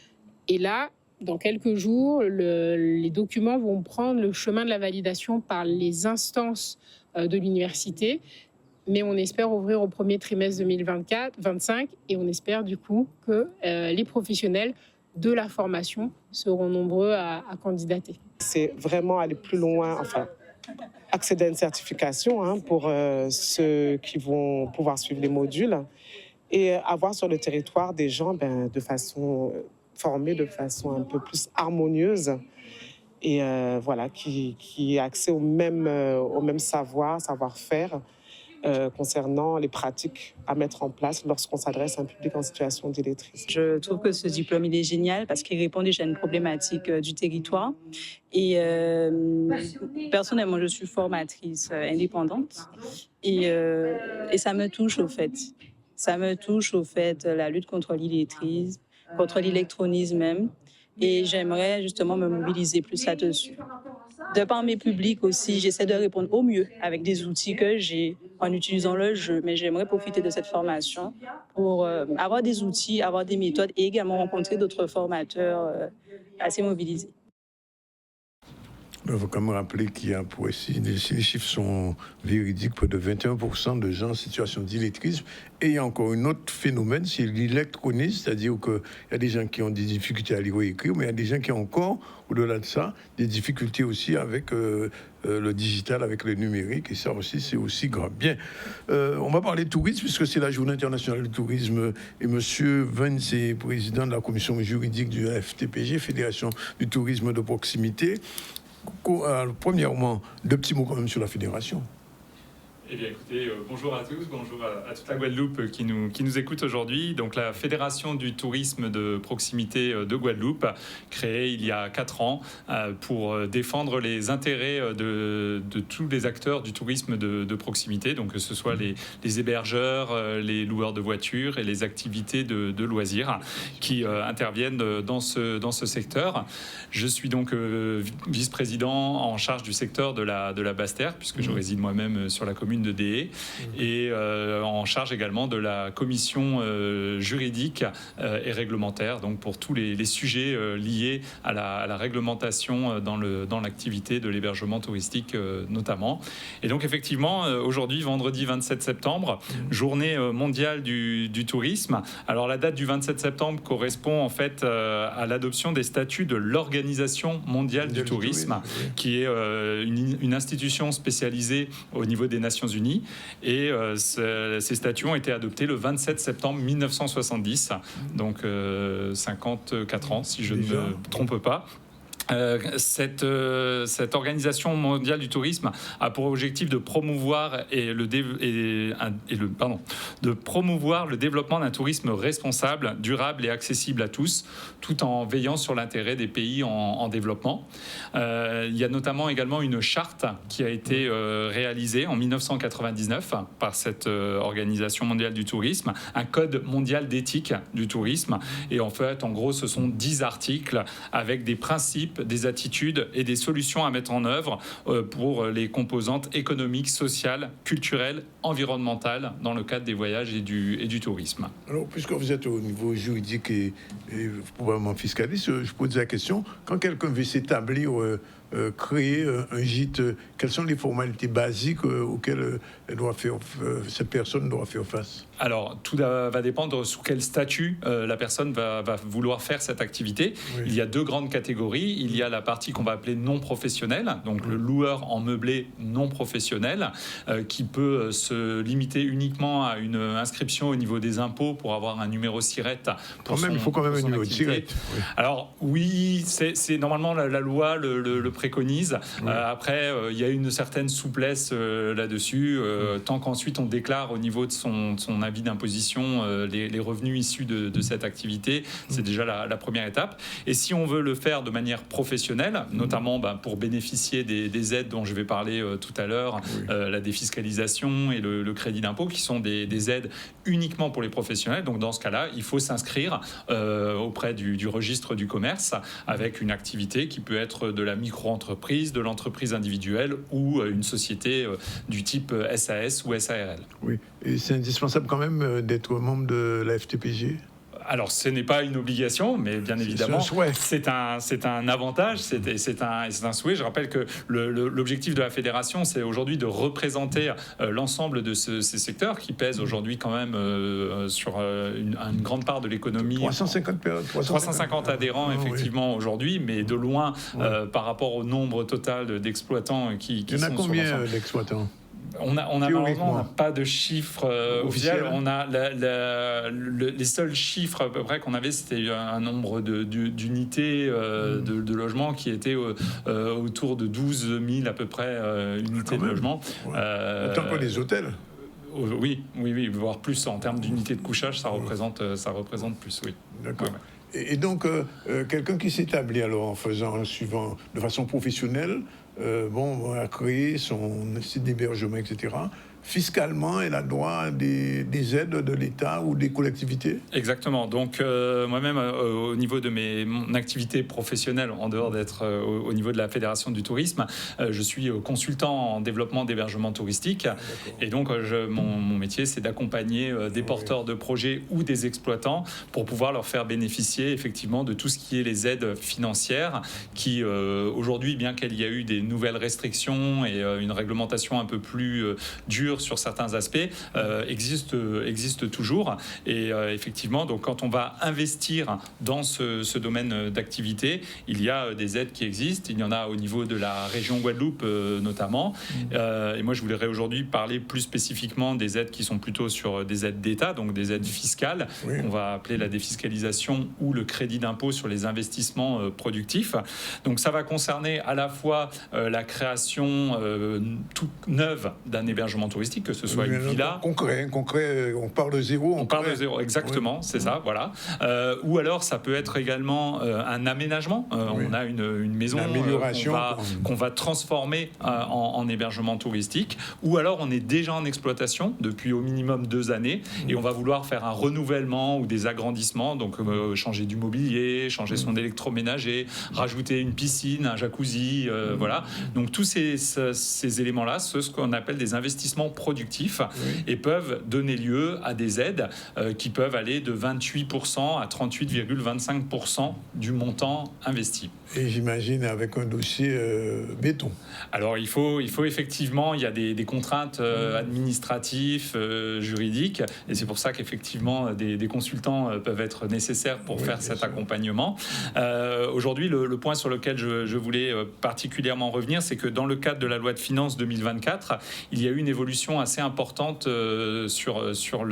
et là, dans quelques jours, les documents vont prendre le chemin de la validation par les instances de l'université. Mais on espère ouvrir au premier trimestre 2024-25 et on espère du coup que les professionnels de la formation seront nombreux à candidater. C'est vraiment aller plus loin, enfin, accéder à une certification pour ceux qui vont pouvoir suivre les modules et avoir sur le territoire des gens de façon formés, de façon un peu plus harmonieuse et voilà, qui aient accès au même savoir-faire. Concernant les pratiques à mettre en place lorsqu'on s'adresse à un public en situation d'illettrisme. Je trouve que ce diplôme il est génial parce qu'il répond déjà à une problématique du territoire. Et personnellement, je suis formatrice indépendante et ça me touche au fait. Ça me touche au fait la lutte contre l'illettrisme, contre l'électronisme même. Et j'aimerais justement me mobiliser plus là-dessus. De par mes publics aussi, j'essaie de répondre au mieux avec des outils que j'ai en utilisant le jeu. Mais j'aimerais profiter de cette formation pour avoir des outils, avoir des méthodes et également rencontrer d'autres formateurs assez mobilisés. Il faut quand même rappeler qu'il y a, si les chiffres sont véridiques, près de 21% de gens en situation d'illettrisme. Et il y a encore un autre phénomène, c'est l'électronisme, c'est-à-dire qu'il y a des gens qui ont des difficultés à lire ou écrire, mais il y a des gens qui ont encore, au-delà de ça, des difficultés aussi avec le digital, avec le numérique, et ça aussi, c'est aussi grave. Bien, on va parler de tourisme, puisque c'est la Journée internationale du tourisme, et M. Vence est président de la commission juridique du FTPG, Fédération du tourisme de proximité. Premièrement, deux petits mots quand même sur la fédération. Eh bien, écoutez, bonjour à tous, bonjour à toute la Guadeloupe qui nous écoute aujourd'hui. Donc, la Fédération du tourisme de proximité de Guadeloupe, créée il y a 4 ans pour défendre les intérêts de tous les acteurs du tourisme de proximité, donc que ce soit les hébergeurs, les loueurs de voitures et les activités de loisirs qui interviennent dans ce secteur. Je suis donc vice-président en charge du secteur de la Basse-Terre, puisque je réside moi-même sur la commune de DE, et en charge également de la commission juridique et réglementaire, donc pour tous les sujets liés à la réglementation dans l'activité de l'hébergement touristique notamment. Et donc effectivement, aujourd'hui, vendredi 27 septembre, journée mondiale du tourisme. Alors la date du 27 septembre correspond en fait à l'adoption des statuts de l'Organisation mondiale du tourisme, qui est une institution spécialisée au niveau des Nations Unies, et ces statuts ont été adoptés le 27 septembre 1970, donc 54 ans si je ne me trompe pas. Cette organisation mondiale du tourisme a pour objectif de promouvoir de promouvoir le développement d'un tourisme responsable, durable et accessible à tous, tout en veillant sur l'intérêt des pays en développement. Il y a notamment également une charte qui a été réalisée en 1999 par cette organisation mondiale du tourisme, un code mondial d'éthique du tourisme, et en fait, en gros, ce sont 10 articles avec des principes, des attitudes et des solutions à mettre en œuvre pour les composantes économiques, sociales, culturelles, environnementales dans le cadre des voyages et du tourisme. Alors, puisque vous êtes au niveau juridique et probablement fiscaliste, je pose la question, quand quelqu'un veut s'établir, créer un gîte, quelles sont les formalités basiques auxquelles cette personne doit faire face? Alors, tout va dépendre sous quel statut la personne va vouloir faire cette activité. Oui. Il y a 2 grandes catégories. Il y a la partie qu'on va appeler non professionnelle, donc le loueur en meublé non professionnel, qui peut se limiter uniquement à une inscription au niveau des impôts pour avoir un numéro SIRET. Il faut quand même un numéro de SIRET. Oui. Alors, oui, c'est normalement la loi le préconise. Oui. Après, il y a une certaine souplesse là-dessus, tant qu'ensuite on déclare au niveau de son avis d'imposition les revenus issus de cette activité. C'est déjà la première étape. Et si on veut le faire de manière professionnelle, notamment pour bénéficier des aides dont je vais parler tout à l'heure, la défiscalisation et le crédit d'impôt, qui sont des aides uniquement pour les professionnels. Donc dans ce cas-là, il faut s'inscrire auprès du registre du commerce avec une activité qui peut être de la micro-entreprise, de l'entreprise individuelle ou une société du type SAS ou SARL. Oui, et c'est indispensable quand même d'être membre de la FTPG. Alors, ce n'est pas une obligation, mais bien évidemment, c'est un avantage, c'est un souhait. Je rappelle que l'objectif de la fédération, c'est aujourd'hui de représenter l'ensemble de ces secteurs qui pèsent aujourd'hui quand même sur une grande part de l'économie. 350 adhérents, effectivement, aujourd'hui, mais de loin par rapport au nombre total d'exploitants qui sont sur l'ensemble. Il y en a combien d'exploitants ? On a malheureusement pas de chiffres officiels. On a les seuls chiffres à peu près qu'on avait, c'était un nombre d'unités de logements qui étaient autour de 12 000 à peu près unités de logement. Autant que les hôtels. Oui, voire plus en termes d'unités de couchage, ça représente plus, oui. D'accord. Ouais. Et donc, quelqu'un qui s'établit alors en suivant de façon professionnelle, a créé son site d'hébergement, etc. fiscalement, elle a droit à des aides de l'État ou des collectivités? Exactement. Donc, moi-même, au niveau de mon activité professionnelle, en dehors d'être au niveau de la Fédération du tourisme, je suis consultant en développement d'hébergement touristique. Et donc, mon métier, c'est d'accompagner des porteurs de projets ou des exploitants pour pouvoir leur faire bénéficier effectivement de tout ce qui est les aides financières qui, aujourd'hui, bien qu'il y a eu des nouvelles restrictions et une réglementation un peu plus dure sur certains aspects, existe toujours. Et effectivement, donc, quand on va investir dans ce domaine d'activité, il y a des aides qui existent. Il y en a au niveau de la région Guadeloupe notamment. Et moi, je voudrais aujourd'hui parler plus spécifiquement des aides qui sont plutôt sur des aides d'État, donc des aides fiscales, qu'on va appeler la défiscalisation ou le crédit d'impôt sur les investissements productifs. Donc ça va concerner à la fois la création toute neuve d'un hébergement touristique, que ce soit une villa. Concret, on part de zéro. On part de zéro, exactement, c'est ça, voilà. Ou alors ça peut être également un aménagement. On a une maison qu'on va transformer en hébergement touristique. Ou alors on est déjà en exploitation depuis au minimum 2 années et on va vouloir faire un renouvellement ou des agrandissements, donc changer du mobilier, changer son électroménager, rajouter une piscine, un jacuzzi, voilà. Donc tous ces éléments-là, c'est ce qu'on appelle des investissements productifs et peuvent donner lieu à des aides qui peuvent aller de 28% à 38,25% du montant investi. Et j'imagine avec un dossier béton. Alors il faut effectivement, il y a des contraintes administratives, juridiques, et c'est pour ça qu'effectivement des consultants peuvent être nécessaires pour faire cet accompagnement. Aujourd'hui, le point sur lequel je voulais particulièrement revenir, c'est que dans le cadre de la loi de finances 2024, il y a eu une évolution assez importante sur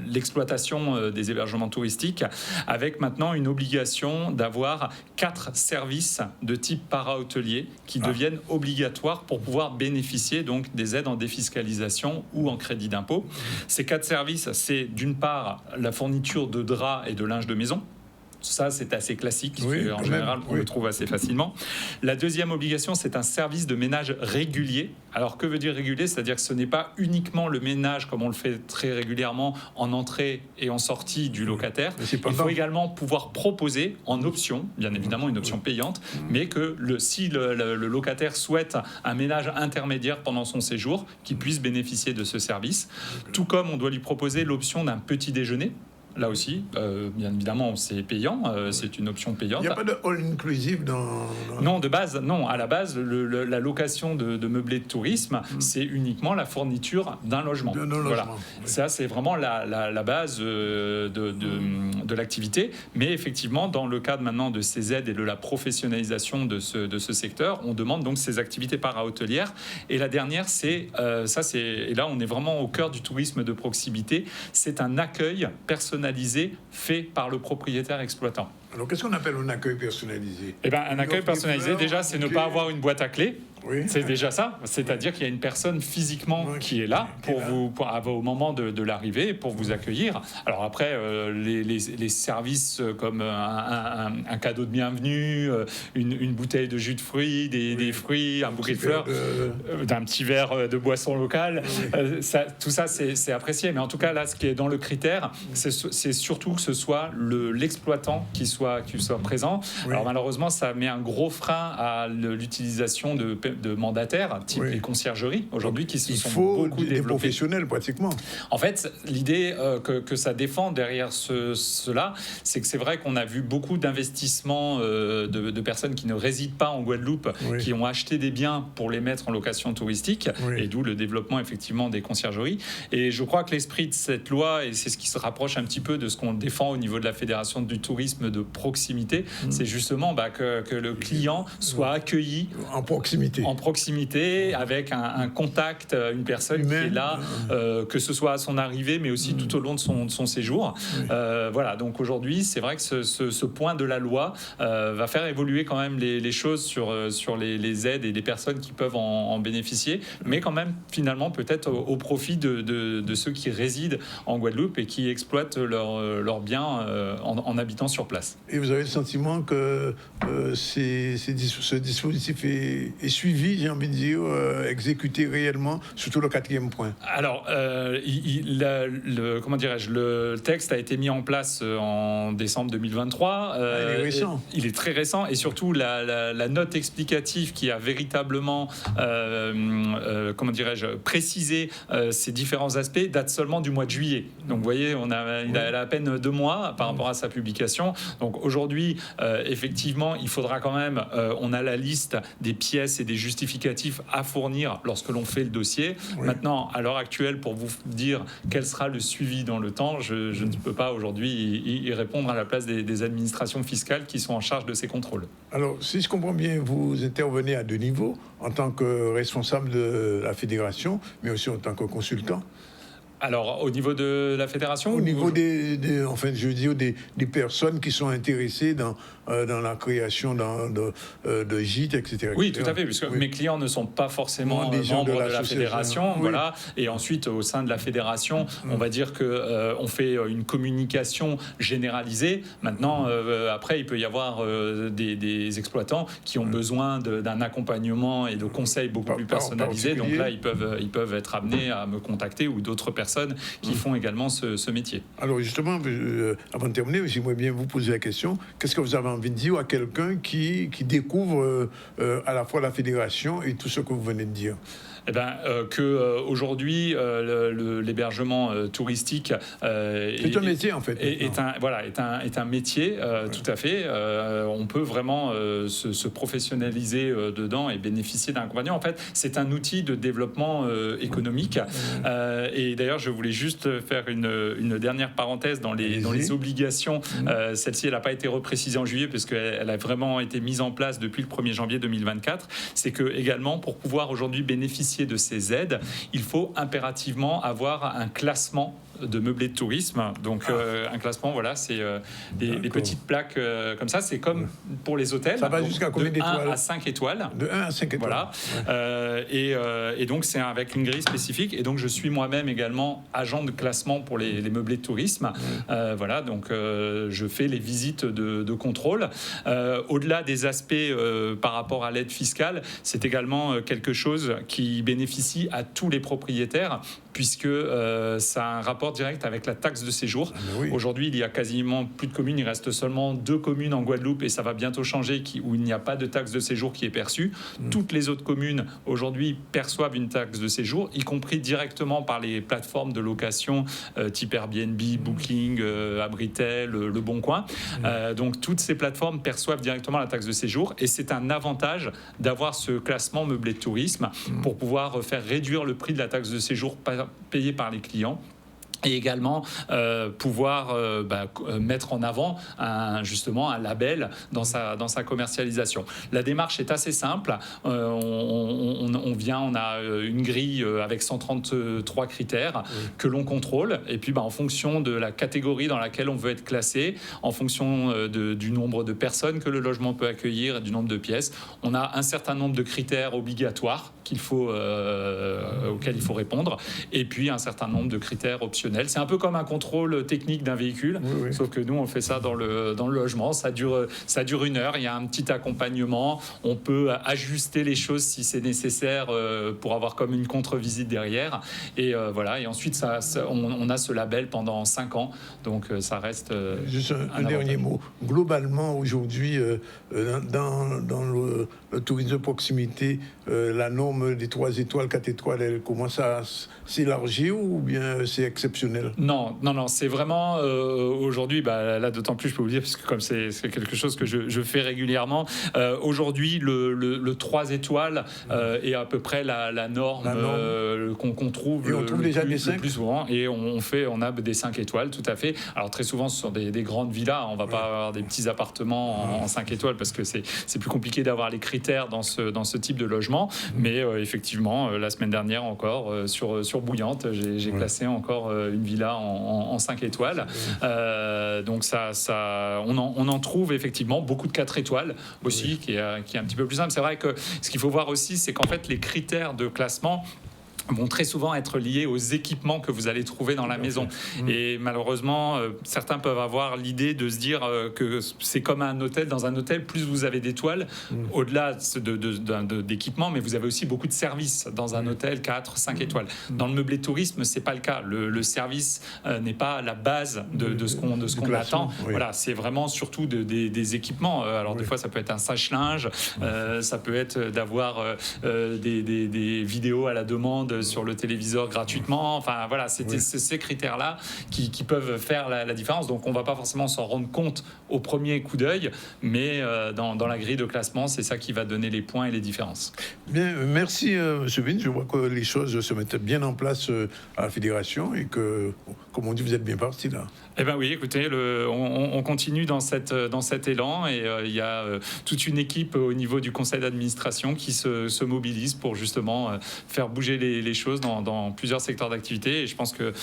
l'exploitation des hébergements touristiques, avec maintenant une obligation d'avoir 4 services de type para-hôtelier qui deviennent obligatoires pour pouvoir bénéficier donc des aides en défiscalisation ou en crédit d'impôt. Ces 4 services, c'est d'une part la fourniture de draps et de linge de maison. Ça, c'est assez classique. En général, on le trouve assez facilement. La deuxième obligation, c'est un service de ménage régulier. Alors, que veut dire régulier? C'est-à-dire que ce n'est pas uniquement le ménage, comme on le fait très régulièrement, en entrée et en sortie du locataire. Il faut également pouvoir proposer en option, bien évidemment une option payante, mais que si le locataire souhaite un ménage intermédiaire pendant son séjour, qu'il puisse bénéficier de ce service. Tout comme on doit lui proposer l'option d'un petit déjeuner. Là aussi, bien évidemment, c'est payant, c'est une option payante. Il n'y a pas de all-inclusive Non, de base, non. À la base, la location de meublés de tourisme, c'est uniquement la fourniture d'un logement. Voilà. Ça, c'est vraiment la base de l'activité. Mais effectivement, dans le cadre maintenant de ces aides et de la professionnalisation de ce secteur, on demande donc ces activités para-hôtelières. Et la dernière, et là, on est vraiment au cœur du tourisme de proximité, c'est un accueil personnalisé fait par le propriétaire exploitant. Alors, qu'est-ce qu'on appelle un accueil personnalisé? Eh ben, un accueil personnalisé, déjà, c'est ne pas avoir une boîte à clés. C'est déjà ça. C'est-à-dire qu'il y a une personne physiquement qui est là au moment de l'arrivée pour vous accueillir. Alors après, les services comme un cadeau de bienvenue, une bouteille de jus de fruits, des fruits, un bouquet de fleurs, d'un petit verre de boisson locale, tout ça, c'est apprécié. Mais en tout cas, là, ce qui est dans le critère, c'est surtout que ce soit l'exploitant qui soit présent. Alors malheureusement, ça met un gros frein à l'utilisation de mandataires, type les conciergeries, aujourd'hui, qui se sont beaucoup développés. Il faut des professionnels, pratiquement. En fait, l'idée que ça défend derrière cela, c'est que c'est vrai qu'on a vu beaucoup d'investissements de personnes qui ne résident pas en Guadeloupe, qui ont acheté des biens pour les mettre en location touristique, et d'où le développement, effectivement, des conciergeries. Et je crois que l'esprit de cette loi, et c'est ce qui se rapproche un petit peu de ce qu'on défend au niveau de la Fédération du tourisme de proximité, c'est justement que le client soit accueilli en proximité, avec un contact, une personne qui est là, que ce soit à son arrivée, mais aussi tout au long de son séjour. Voilà, donc aujourd'hui, c'est vrai que ce point de la loi va faire évoluer quand même les choses sur les aides et les personnes qui peuvent en bénéficier, mais quand même, finalement, peut-être au profit de ceux qui résident en Guadeloupe et qui exploitent leurs biens en habitant sur place. Et vous avez le sentiment que ce dispositif est suivi suivi, j'ai envie de dire, exécuté réellement, surtout le 4e point? Alors, comment dirais-je, le texte a été mis en place en décembre 2023. Il est récent. Il est très récent, et surtout la note explicative qui a véritablement, comment dirais-je, précisé ces différents aspects date seulement du mois de juillet. Donc, vous voyez, il a à peine 2 mois par rapport à sa publication. Donc, aujourd'hui, effectivement, il faudra quand même, on a la liste des pièces et des justificatifs à fournir lorsque l'on fait le dossier. Oui. Maintenant, à l'heure actuelle, pour vous dire quel sera le suivi dans le temps, je ne peux pas aujourd'hui y répondre à la place des administrations fiscales qui sont en charge de ces contrôles. Alors, si je comprends bien, vous intervenez à 2 niveaux, en tant que responsable de la fédération, mais aussi en tant que consultant. Alors, au niveau de la fédération? Au niveau des personnes qui sont intéressées dans la création de gîtes, etc. Oui, tout à fait, puisque mes clients ne sont pas forcément membres de la fédération. Oui. Voilà. Et ensuite, au sein de la fédération, on va dire qu'on fait une communication généralisée. Maintenant, après, il peut y avoir des exploitants qui ont besoin d'un accompagnement et de conseils beaucoup plus personnalisés. Donc là, ils peuvent être amenés à me contacter, ou d'autres personnes qui font également ce métier. Alors justement, avant de terminer, j'aimerais bien vous poser la question, qu'est-ce que vous avez envie de dire à quelqu'un qui découvre à la fois la fédération et tout ce que vous venez de dire? Eh bien, qu'aujourd'hui, l'hébergement touristique c'est un métier, en fait. Est un métier, tout à fait. On peut vraiment se professionnaliser dedans et bénéficier d'un accompagnement. En fait, c'est un outil de développement économique. Et d'ailleurs, je voulais juste faire une dernière parenthèse dans les obligations. Celle-ci, elle n'a pas été reprécisée en juillet, parce qu'elle a vraiment été mise en place depuis le 1er janvier 2024. C'est que, également, pour pouvoir aujourd'hui bénéficier de ces aides, il faut impérativement avoir un classement de meublés de tourisme. Donc un classement, voilà, c'est des petites plaques comme ça. C'est comme pour les hôtels. Ça va jusqu'à combien d'étoiles? De 1 à 5 étoiles. De 1 à 5 étoiles. Voilà. Ouais. Et donc c'est avec une grille spécifique. Et donc je suis moi-même également agent de classement pour les meublés de tourisme. Voilà, donc je fais les visites de contrôle. Au-delà des aspects par rapport à l'aide fiscale, c'est également quelque chose qui bénéficie à tous les propriétaires, puisque ça a un rapport direct avec la taxe de séjour. Oui. Aujourd'hui, il y a quasiment plus de communes, il reste seulement 2 communes en Guadeloupe, et ça va bientôt changer, où il n'y a pas de taxe de séjour qui est perçue. Toutes les autres communes, aujourd'hui, perçoivent une taxe de séjour, y compris directement par les plateformes de location type Airbnb, Booking, Abritel, Le Bon Coin. Donc, toutes ces plateformes perçoivent directement la taxe de séjour, et c'est un avantage d'avoir ce classement meublé de tourisme pour pouvoir faire réduire le prix de la taxe de séjour payé par les clients. Et également pouvoir mettre en avant justement un label dans sa commercialisation. La démarche est assez simple. On a une grille avec 133 critères que l'on contrôle. Et puis en fonction de la catégorie dans laquelle on veut être classé, en fonction du nombre de personnes que le logement peut accueillir, du nombre de pièces, on a un certain nombre de critères obligatoires auxquels il faut répondre. Et puis un certain nombre de critères optionnels. C'est un peu comme un contrôle technique d'un véhicule, sauf que nous on fait ça dans le logement. Ça dure 1 heure. Il y a un petit accompagnement. On peut ajuster les choses si c'est nécessaire pour avoir comme une contre-visite derrière. Et voilà. Et ensuite on a ce label pendant 5 ans. Donc ça reste. Juste un dernier mot. Globalement aujourd'hui dans le tourisme de proximité, la norme des 3 étoiles, 4 étoiles, elle commence à s'élargir, ou bien c'est exceptionnel? Non, c'est vraiment aujourd'hui, là d'autant plus je peux vous dire, parce que comme c'est quelque chose que je fais régulièrement, aujourd'hui le 3 étoiles est à peu près la norme qu'on trouve, le plus souvent, et on a des 5 étoiles, tout à fait. Alors très souvent ce sont des grandes villas, on va pas avoir des petits appartements en 5 étoiles, parce que c'est plus compliqué d'avoir les critères dans ce type de logement, mais effectivement la semaine dernière encore sur Bouillante, j'ai classé encore une villa en 5 étoiles. Donc on en trouve effectivement beaucoup de 4 étoiles aussi, qui est un petit peu plus simple. C'est vrai que ce qu'il faut voir aussi, c'est qu'en fait les critères de classement vont très souvent être liés aux équipements que vous allez trouver dans la maison. Et malheureusement, certains peuvent avoir l'idée de se dire que c'est comme un hôtel. Dans un hôtel, plus vous avez d'étoiles, au-delà d'équipements, mais vous avez aussi beaucoup de services dans un hôtel, 4, 5 étoiles. Dans le meublé tourisme, c'est pas le cas. Le service n'est pas la base de ce qu'on attend. Oui. Voilà, c'est vraiment surtout des équipements. Alors des fois, ça peut être un sèche-linge, ça peut être d'avoir des vidéos à la demande sur le téléviseur gratuitement. Enfin voilà, c'est ces critères-là qui peuvent faire la différence. Donc on va pas forcément s'en rendre compte au premier coup d'œil, mais dans la grille de classement, c'est ça qui va donner les points et les différences. Bien, merci M. Vince. Je vois que les choses se mettent bien en place à la fédération et que, comme on dit, vous êtes bien parti là. Eh bien oui, écoutez, on continue dans cet élan et il y a toute une équipe au niveau du conseil d'administration qui se mobilise pour justement faire bouger les choses dans plusieurs secteurs d'activité. Et je pense que,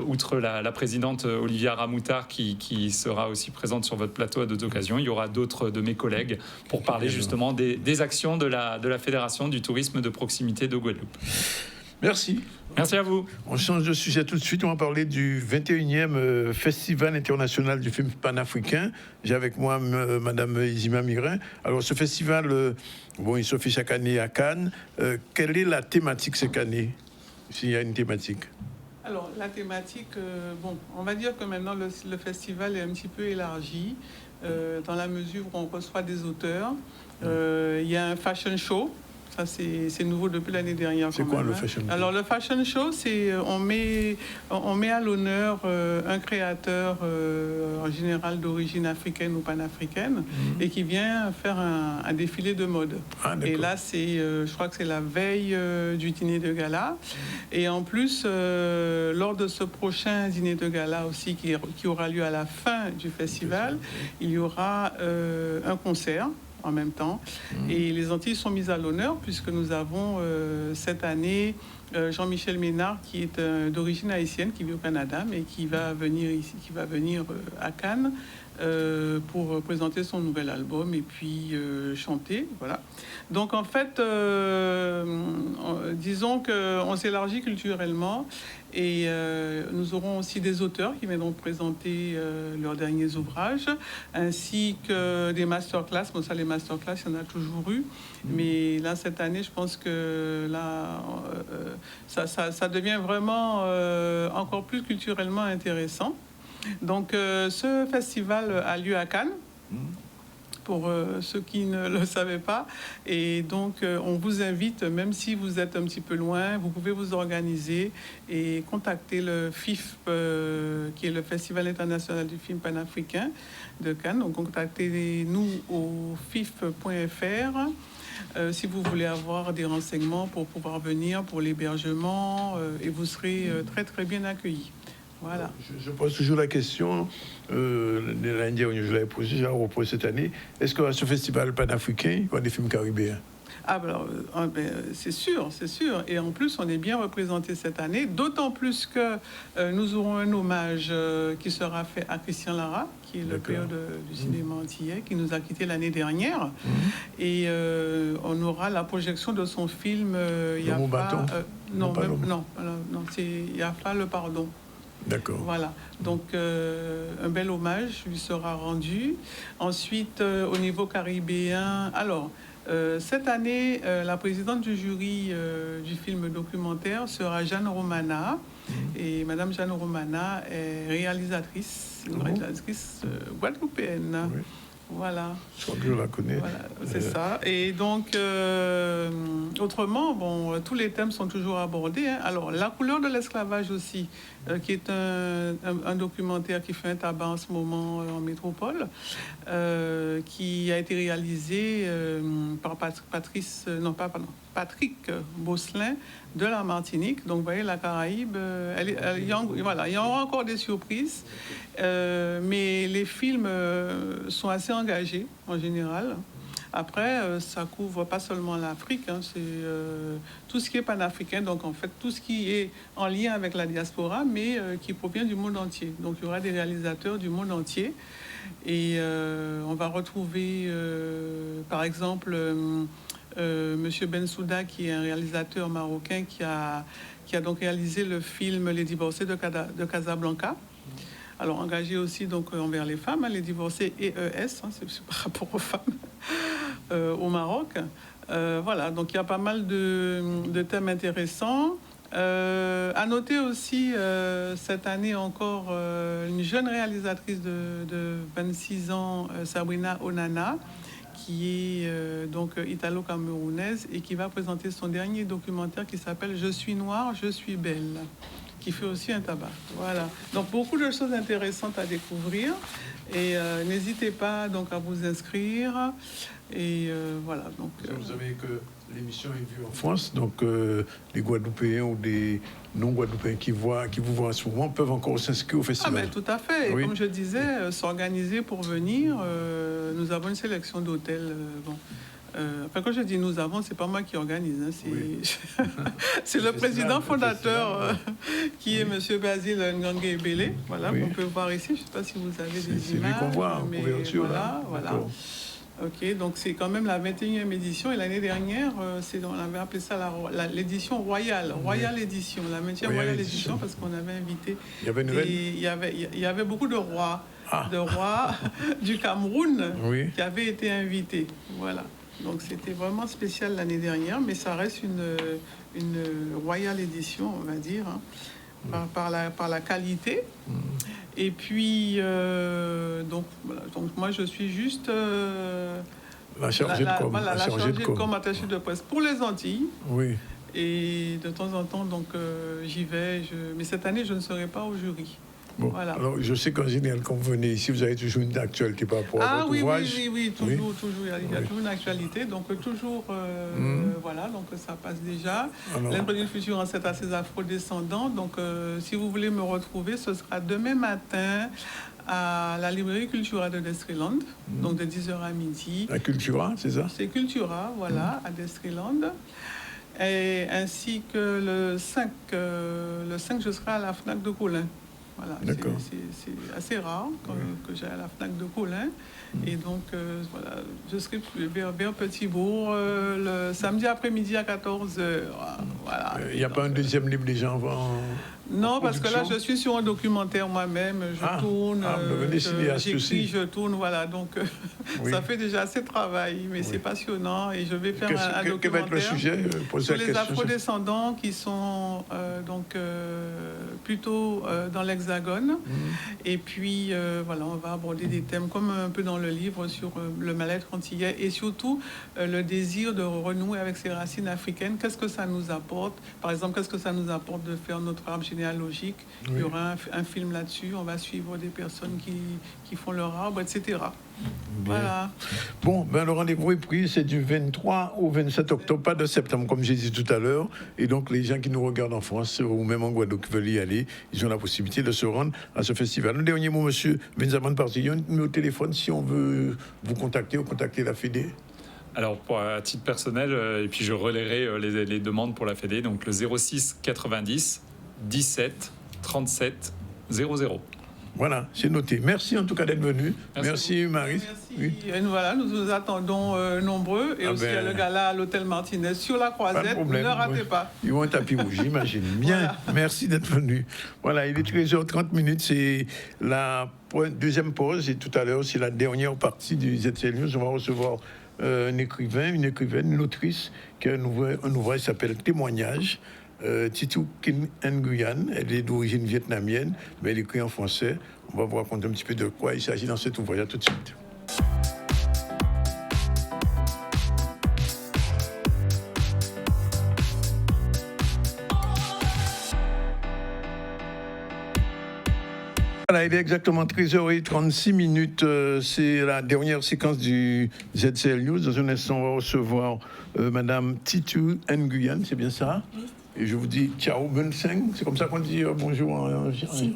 outre la présidente Olivia Ramoutard qui sera aussi présente sur votre plateau à d'autres occasions, il y aura d'autres de mes collègues pour parler justement des actions de la Fédération du tourisme de proximité de Guadeloupe. Merci. Merci à vous. On change de sujet tout de suite. On va parler du 21e Festival international du film panafricain. J'ai avec moi Madame Izima Mirin. Alors, ce festival, il se fait chaque année à Cannes. Quelle est la thématique cette année, s'il y a une thématique? Alors, la thématique, on va dire que maintenant, le festival est un petit peu élargi dans la mesure où on reçoit des auteurs. Il y a un fashion show. Ça, c'est nouveau depuis l'année dernière. C'est quoi le fashion show? Alors, le fashion show, c'est on met à l'honneur un créateur en général d'origine africaine ou panafricaine et qui vient faire un défilé de mode. Et là, je crois que c'est la veille du dîner de gala. Et en plus, lors de ce prochain dîner de gala aussi qui aura lieu à la fin du festival, il y aura un concert en même temps. Et les Antilles sont mises à l'honneur puisque nous avons cette année Jean-Michel Ménard qui est d'origine haïtienne, qui vit au Canada, mais qui va venir ici, qui va venir à Cannes pour présenter son nouvel album et puis chanter. Voilà. Donc en fait, disons qu'on s'élargit culturellement et nous aurons aussi des auteurs qui viendront présenter leurs derniers ouvrages, ainsi que des masterclass. Bon, ça, les masterclass, il y en a toujours eu, mais là, cette année, je pense que là, ça devient vraiment encore plus culturellement intéressant. Donc, ce festival a lieu à Cannes, pour ceux qui ne le savaient pas. Et donc, on vous invite, même si vous êtes un petit peu loin, vous pouvez vous organiser et contacter le FIF, qui est le Festival international du film panafricain de Cannes. Donc, contactez-nous au fif.fr. Si vous voulez avoir des renseignements pour pouvoir venir pour l'hébergement, et vous serez très, très bien accueillis. Voilà. Je pose toujours la question, l'année dernière, je l'avais posée, je la repose cette année. Est-ce qu'à ce festival panafricain, il y a des films caribéens? Alors, c'est sûr. Et en plus, on est bien représenté cette année, d'autant plus que nous aurons un hommage qui sera fait à Christian Lara, qui est le père du cinéma antillais, qui nous a quittés l'année dernière. Et on aura la projection de son film Yafa. C'est Yafa le pardon. D'accord. Voilà. Donc, un bel hommage lui sera rendu. Ensuite, au niveau caribéen, alors, cette année, la présidente du jury du film documentaire sera Jeanne Romana. Et Madame Jeanne Romana est réalisatrice, une réalisatrice guadeloupéenne. Oui. Voilà. Je crois que je la connais. Voilà, c'est ça. Et donc, autrement, tous les thèmes sont toujours abordés. Hein. Alors, La couleur de l'esclavage aussi, qui est un documentaire qui fait un tabac en ce moment en métropole, qui a été réalisé par Patrick Bosselin de la Martinique. Donc, vous voyez, la Caraïbe, il y aura encore des surprises, mais les films sont assez engagés en général. Après, ça couvre pas seulement l'Afrique, hein, c'est tout ce qui est panafricain, donc en fait tout ce qui est en lien avec la diaspora, mais qui provient du monde entier. Donc il y aura des réalisateurs du monde entier. Et on va retrouver, par exemple, Monsieur Bensouda, qui est un réalisateur marocain qui a donc réalisé le film Les Divorcés de Casablanca. Alors engagé aussi donc envers les femmes, les divorcés et ES, c'est par rapport aux femmes au Maroc. Voilà, donc il y a pas mal de thèmes intéressants. À noter aussi cette année encore une jeune réalisatrice de 26 ans, Sabrina Onana, qui est donc italo-camerounaise et qui va présenter son dernier documentaire qui s'appelle « Je suis noire, je suis belle », qui fait aussi un tabac. Voilà. Donc beaucoup de choses intéressantes à découvrir et n'hésitez pas donc à vous inscrire. Et voilà. Donc, vous savez que l'émission est vue en France, donc les Guadeloupéens ou des non-Guadeloupéens qui vous voient souvent peuvent encore s'inscrire au festival. Ah ben, tout à fait. Oui. Et comme je disais, s'organiser pour venir. Nous avons une sélection d'hôtels. Enfin, quand je dis nous avons, c'est pas moi qui organise. Hein, c'est Oui. c'est le président fondateur qui est Monsieur Basile Ngangue-Ebele. Voilà, Oui. on peut voir ici. Je ne sais pas si vous avez des C'est lui images. qu'on voit en mais couverture. voilà. Ok, donc c'est quand même la 21e édition. Et l'année dernière, on avait appelé ça l'édition royale. Royale édition, la 20e royale édition, parce qu'on avait invité. Il y avait une reine. Il y avait beaucoup de rois. De rois du Cameroun qui avaient été invités. Voilà. Donc c'était vraiment spécial l'année dernière, mais ça reste une royale édition, on va dire, hein, par la qualité. Et puis, donc moi je suis juste la chargée de com, la chargée de com, attachée de presse pour les Antilles. Oui. Et de temps en temps, donc j'y vais. Mais cette année, je ne serai pas au jury. Bon, voilà. alors je sais qu'en général, quand vous venez ici, vous avez toujours une actualité par rapport à votre ouvrage. Oui, toujours. Il y a toujours une actualité, donc toujours, voilà, donc ça passe déjà. L'Intronique du futur en 7 à ses afro-descendants. Donc, si vous voulez me retrouver, ce sera demain matin à la librairie Cultura de Destreland, donc de 10h à midi. La Cultura, c'est ça? C'est Cultura, voilà, à Destreland. Et ainsi que le 5, je serai à la FNAC de Colin. Voilà, c'est assez rare que j'aille à la FNAC de Colin. Et donc, voilà, je serai vers Petitbourg le samedi après-midi à 14h. Voilà. Il n'y a pas un deuxième livre déjà en non, parce que là, je suis sur un documentaire moi-même. Je tourne, j'écris, je tourne. Voilà, donc ça fait déjà assez de travail, mais c'est passionnant. Et je vais faire un documentaire quel va être le sujet, sur les afro-descendants qui sont plutôt dans l'Hexagone. Et puis, voilà, on va aborder des thèmes comme un peu dans le livre sur le mal-être antillais et surtout le désir de renouer avec ses racines africaines. Qu'est-ce que ça nous apporte? Par exemple, qu'est-ce que ça nous apporte de faire notre arbre généalogique? Il y aura un film là-dessus. On va suivre des personnes qui font leur arbre, etc. Bien. Voilà. Bon, le rendez-vous est pris, c'est du 23 au 27 octobre, pas de septembre, comme j'ai dit tout à l'heure. Et donc, les gens qui nous regardent en France ou même en Guadeloupe qui veulent y aller, ils ont la possibilité de se rendre à ce festival. Le dernier mot, monsieur Vincent Partillon, au téléphone, si on veut vous contacter ou contacter la Fédé. Alors, à titre personnel, et puis je relayerai les demandes pour la Fédé, donc le 06 90 17 37 00. Voilà, c'est noté. Merci en tout cas d'être venu. Merci Marie. Merci. Oui. Et voilà, nous vous attendons nombreux. Et aussi il y a le gala à l'hôtel Martinez sur la Croisette. Ne ratez pas. Ils ont un tapis rouge, j'imagine. Bien, voilà. Merci d'être venu. Voilà, il est 13h30. C'est la deuxième pause. Et tout à l'heure, c'est la dernière partie du ZCL News. On va recevoir un écrivain, une écrivaine, une autrice qui a un ouvrage qui s'appelle Témoignage. Titou Kin Nguyen, elle est d'origine vietnamienne, mais elle écrit en français. On va vous raconter un petit peu de quoi il s'agit dans cet ouvrage. À tout de suite. Voilà, il est exactement 13h36. C'est la dernière séquence du ZCL News. Dans un instant, on va recevoir Madame Titou Nguyen, c'est bien ça? Oui. Et je vous dis ciao, bonne seng. C'est comme ça qu'on dit bonjour.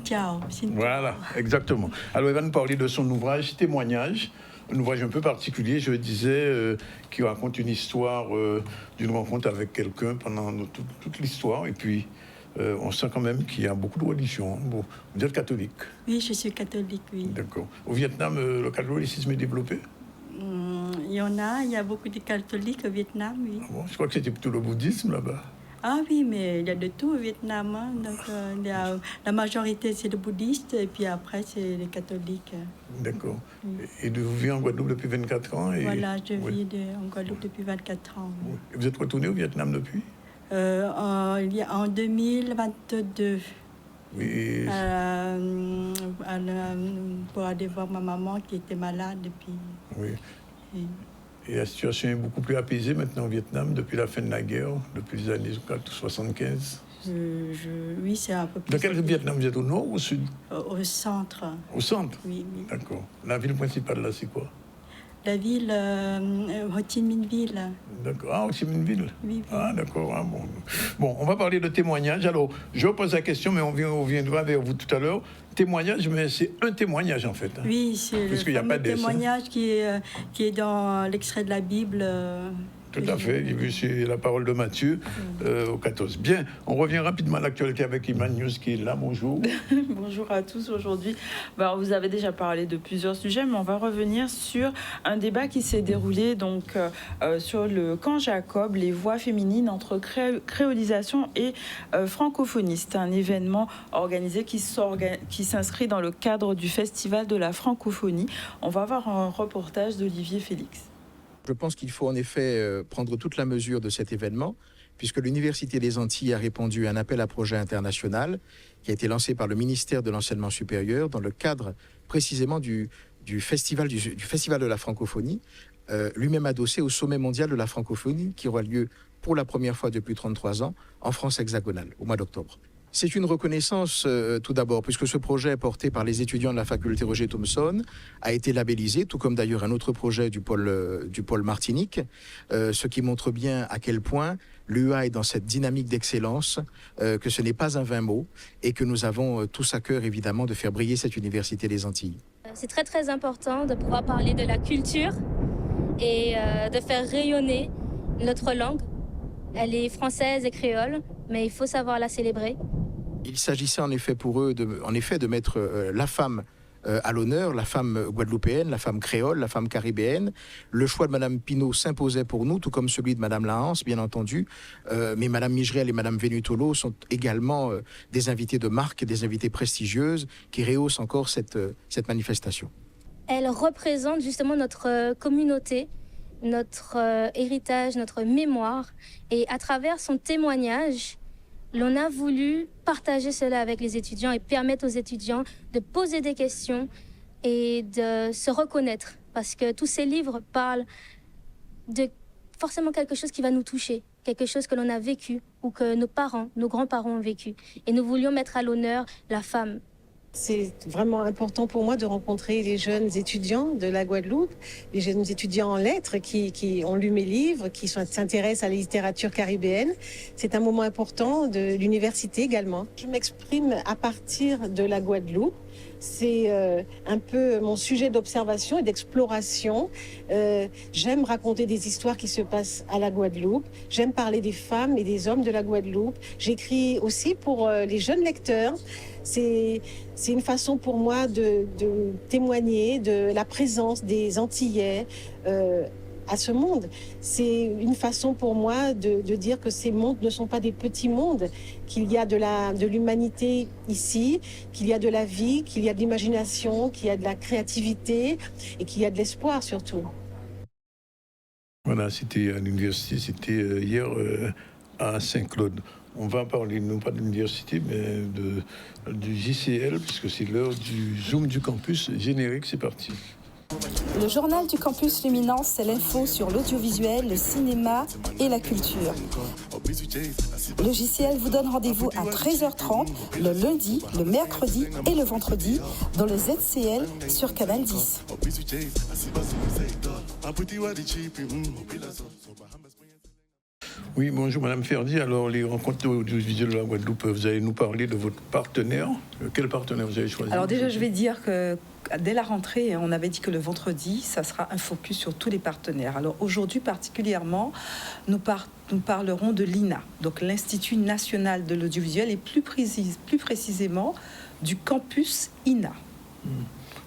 Ciao. Voilà, exactement. Alors, elle va nous parler de son ouvrage Témoignage. Un ouvrage un peu particulier, je disais, qui raconte une histoire d'une rencontre avec quelqu'un pendant toute l'histoire. Et puis, on sent quand même qu'il y a beaucoup de religions. Bon, vous êtes catholique? Oui, je suis catholique, oui. D'accord. Au Vietnam, le catholicisme est développé? Il y a beaucoup de catholiques au Vietnam, oui. Ah bon, je crois que c'était plutôt le bouddhisme là-bas. Ah oui, mais il y a de tout au Vietnam. Hein. Donc, la majorité, c'est les bouddhistes, et puis après, c'est les catholiques. D'accord. Oui. Et vous vivez en Guadeloupe depuis 24 ans Voilà, je vis en Guadeloupe depuis 24 ans. Oui. Et vous êtes retourné au Vietnam depuis En 2022. Oui. Pour aller voir ma maman qui était malade depuis. Oui. Et la situation est beaucoup plus apaisée maintenant au Vietnam depuis la fin de la guerre, depuis les années 75. Oui, c'est un peu plus. Dans quel Vietnam vous êtes, au nord ou au sud? Au centre. Au centre? Oui. D'accord. La ville principale là, c'est quoi? La ville Ho Chi Minh Ville. D'accord. Ah, Ho Chi Minh Ville. Oui. Ah, d'accord. Ah, bon, on va parler de témoignages. Alors, je pose la question, mais on reviendra vers vous tout à l'heure. Témoignage, mais c'est un témoignage en fait. Hein. Oui, c'est le fameux témoignage qui est dans l'extrait de la Bible. Tout à fait, j'ai vu sur la parole de Matthieu au 14. Bien, on revient rapidement à l'actualité avec Iman News qui est là. Bonjour. Bonjour à tous. Aujourd'hui, vous avez déjà parlé de plusieurs sujets, mais on va revenir sur un débat qui s'est déroulé donc, sur le camp Jacob, les voix féminines entre créolisation et francophonie. C'est un événement organisé qui s'inscrit dans le cadre du Festival de la francophonie. On va avoir un reportage d'Olivier Félix. Je pense qu'il faut en effet prendre toute la mesure de cet événement, puisque l'Université des Antilles a répondu à un appel à projet international qui a été lancé par le ministère de l'Enseignement supérieur dans le cadre précisément du festival de la francophonie, lui-même adossé au sommet mondial de la francophonie qui aura lieu pour la première fois depuis 33 ans en France hexagonale, au mois d'octobre. C'est une reconnaissance tout d'abord, puisque ce projet porté par les étudiants de la faculté Roger Thomson a été labellisé, tout comme d'ailleurs un autre projet du pôle Martinique, ce qui montre bien à quel point l'UA est dans cette dynamique d'excellence, que ce n'est pas un vain mot, et que nous avons tous à cœur évidemment de faire briller cette Université des Antilles. C'est très très important de pouvoir parler de la culture et de faire rayonner notre langue. Elle est française et créole, mais il faut savoir la célébrer. Il s'agissait en effet pour eux de mettre la femme à l'honneur, la femme guadeloupéenne, la femme créole, la femme caribéenne. Le choix de Mme Pinault s'imposait pour nous, tout comme celui de Mme Lahance, bien entendu. Mais Mme Migerel et Mme Venutolo sont également des invités de marque, des invités prestigieuses qui rehaussent encore cette manifestation. Elle représente justement notre communauté, notre héritage, notre mémoire. Et à travers son témoignage, l'on a voulu partager cela avec les étudiants et permettre aux étudiants de poser des questions et de se reconnaître. Parce que tous ces livres parlent de forcément quelque chose qui va nous toucher, quelque chose que l'on a vécu ou que nos parents, nos grands-parents ont vécu. Et nous voulions mettre à l'honneur la femme. C'est vraiment important pour moi de rencontrer les jeunes étudiants de la Guadeloupe, les jeunes étudiants en lettres qui ont lu mes livres, qui s'intéressent à la littérature caribéenne. C'est un moment important de l'université également. Je m'exprime à partir de la Guadeloupe. C'est un peu mon sujet d'observation et d'exploration. J'aime raconter des histoires qui se passent à la Guadeloupe. J'aime parler des femmes et des hommes de la Guadeloupe. J'écris aussi pour les jeunes lecteurs. C'est une façon pour moi de témoigner de la présence des Antillais à ce monde. C'est une façon pour moi de dire que ces mondes ne sont pas des petits mondes, qu'il y a de l'humanité ici, qu'il y a de la vie, qu'il y a de l'imagination, qu'il y a de la créativité et qu'il y a de l'espoir surtout. Voilà, c'était à l'université, c'était hier à Saint-Claude. On va parler non pas de l'université, mais du JCL, puisque c'est l'heure du Zoom du campus. Générique, c'est parti. Le journal du campus Luminance, c'est l'info sur l'audiovisuel, le cinéma et la culture. Le JCL vous donne rendez-vous à 13h30, le lundi, le mercredi et le vendredi, dans le ZCL sur Canal 10. Oui, bonjour Madame Ferdi. Alors, les rencontres audiovisuelles de la Guadeloupe, vous allez nous parler de votre partenaire. Quel partenaire vous avez choisi? Alors déjà, je vais dire que dès la rentrée, on avait dit que le vendredi, ça sera un focus sur tous les partenaires. Alors aujourd'hui, particulièrement, nous parlerons de l'INA, donc l'Institut national de l'audiovisuel, et plus précisément du campus INA.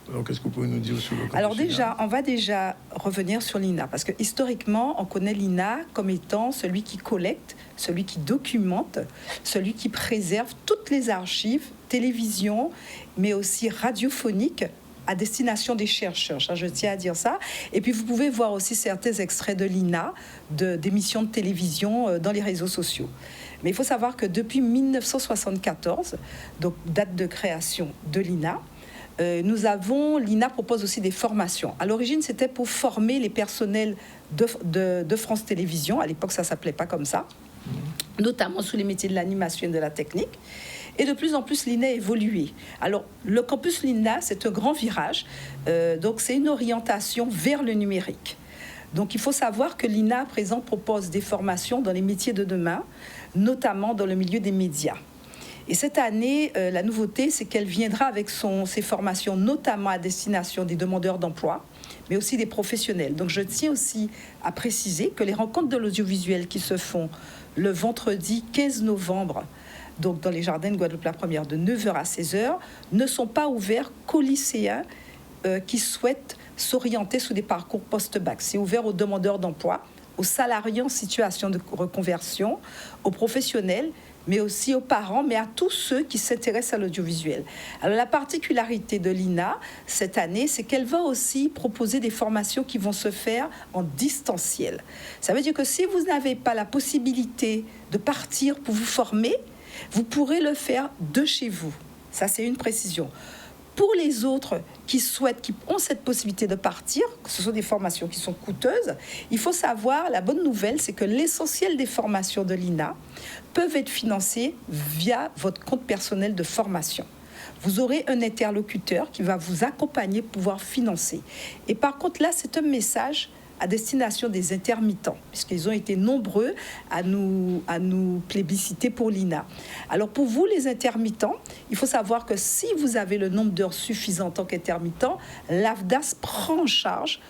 Alors, qu'est-ce que vous pouvez nous dire sur le campus? Alors déjà, on va déjà revenir sur l'INA, parce que historiquement, on connaît l'INA comme étant celui qui collecte, celui qui documente, celui qui préserve toutes les archives, télévision, mais aussi radiophoniques, à destination des chercheurs. Je tiens à dire ça. Et puis, vous pouvez voir aussi certains extraits de l'INA, d'émissions de télévision dans les réseaux sociaux. Mais il faut savoir que depuis 1974, donc date de création de l'INA, l'INA propose aussi des formations. À l'origine, c'était pour former les personnels de France Télévisions. À l'époque, ça ne s'appelait pas comme ça, notamment sous les métiers de l'animation et de la technique. Et de plus en plus, l'INA a évolué. Alors, le campus l'INA, c'est un grand virage. Donc, c'est une orientation vers le numérique. Donc, il faut savoir que l'INA, à présent, propose des formations dans les métiers de demain, notamment dans le milieu des médias. Et cette année, la nouveauté, c'est qu'elle viendra avec ses formations, notamment à destination des demandeurs d'emploi, mais aussi des professionnels. Donc, je tiens aussi à préciser que les rencontres de l'audiovisuel qui se font le vendredi 15 novembre, donc dans les jardins de Guadeloupe la Première, de 9h à 16h, ne sont pas ouverts qu'aux lycéens qui souhaitent s'orienter sous des parcours post-bac. C'est ouvert aux demandeurs d'emploi, aux salariés en situation de reconversion, aux professionnels, mais aussi aux parents, mais à tous ceux qui s'intéressent à l'audiovisuel. Alors, la particularité de l'INA, cette année, c'est qu'elle va aussi proposer des formations qui vont se faire en distanciel. Ça veut dire que si vous n'avez pas la possibilité de partir pour vous former, vous pourrez le faire de chez vous. Ça, c'est une précision. Pour les autres qui ont cette possibilité de partir, que ce sont des formations qui sont coûteuses, il faut savoir, la bonne nouvelle, c'est que l'essentiel des formations de l'INA peuvent être financées via votre compte personnel de formation. Vous aurez un interlocuteur qui va vous accompagner pour pouvoir financer. Et par contre, là, c'est un message à destination des intermittents, puisqu'ils ont été nombreux à nous plébisciter pour l'INA. Alors pour vous, les intermittents, il faut savoir que si vous avez le nombre d'heures suffisant en tant qu'intermittent, l'AFDAS prend en charge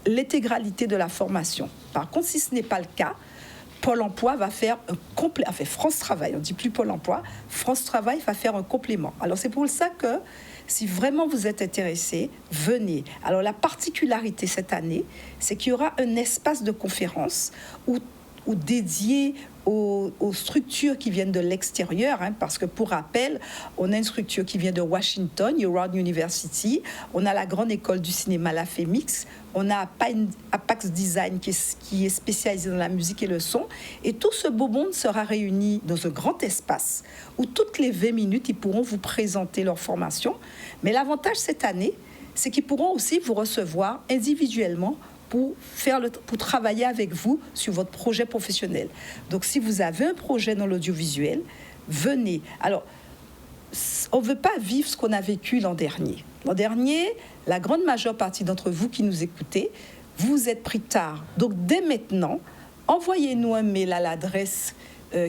l'intégralité de la formation. Par contre, si ce n'est pas le cas, Pôle emploi va faire un complément. Enfin, France Travail, on ne dit plus Pôle emploi, France Travail va faire un complément. Alors c'est pour ça que si vraiment vous êtes intéressé, venez. Alors la particularité cette année, c'est qu'il y aura un espace de conférence où dédié aux structures qui viennent de l'extérieur, parce que pour rappel, on a une structure qui vient de Washington, Howard University, on a la grande école du cinéma, la FEMIX, on a Apax Design qui est spécialisé dans la musique et le son, et tout ce beau monde sera réuni dans un grand espace où toutes les 20 minutes, ils pourront vous présenter leur formation. Mais l'avantage cette année, c'est qu'ils pourront aussi vous recevoir individuellement pour travailler avec vous sur votre projet professionnel. Donc, si vous avez un projet dans l'audiovisuel, venez. Alors, on ne veut pas vivre ce qu'on a vécu l'an dernier. L'an dernier, la grande majeure partie d'entre vous qui nous écoutez, vous êtes pris tard. Donc, dès maintenant, envoyez-nous un mail à l'adresse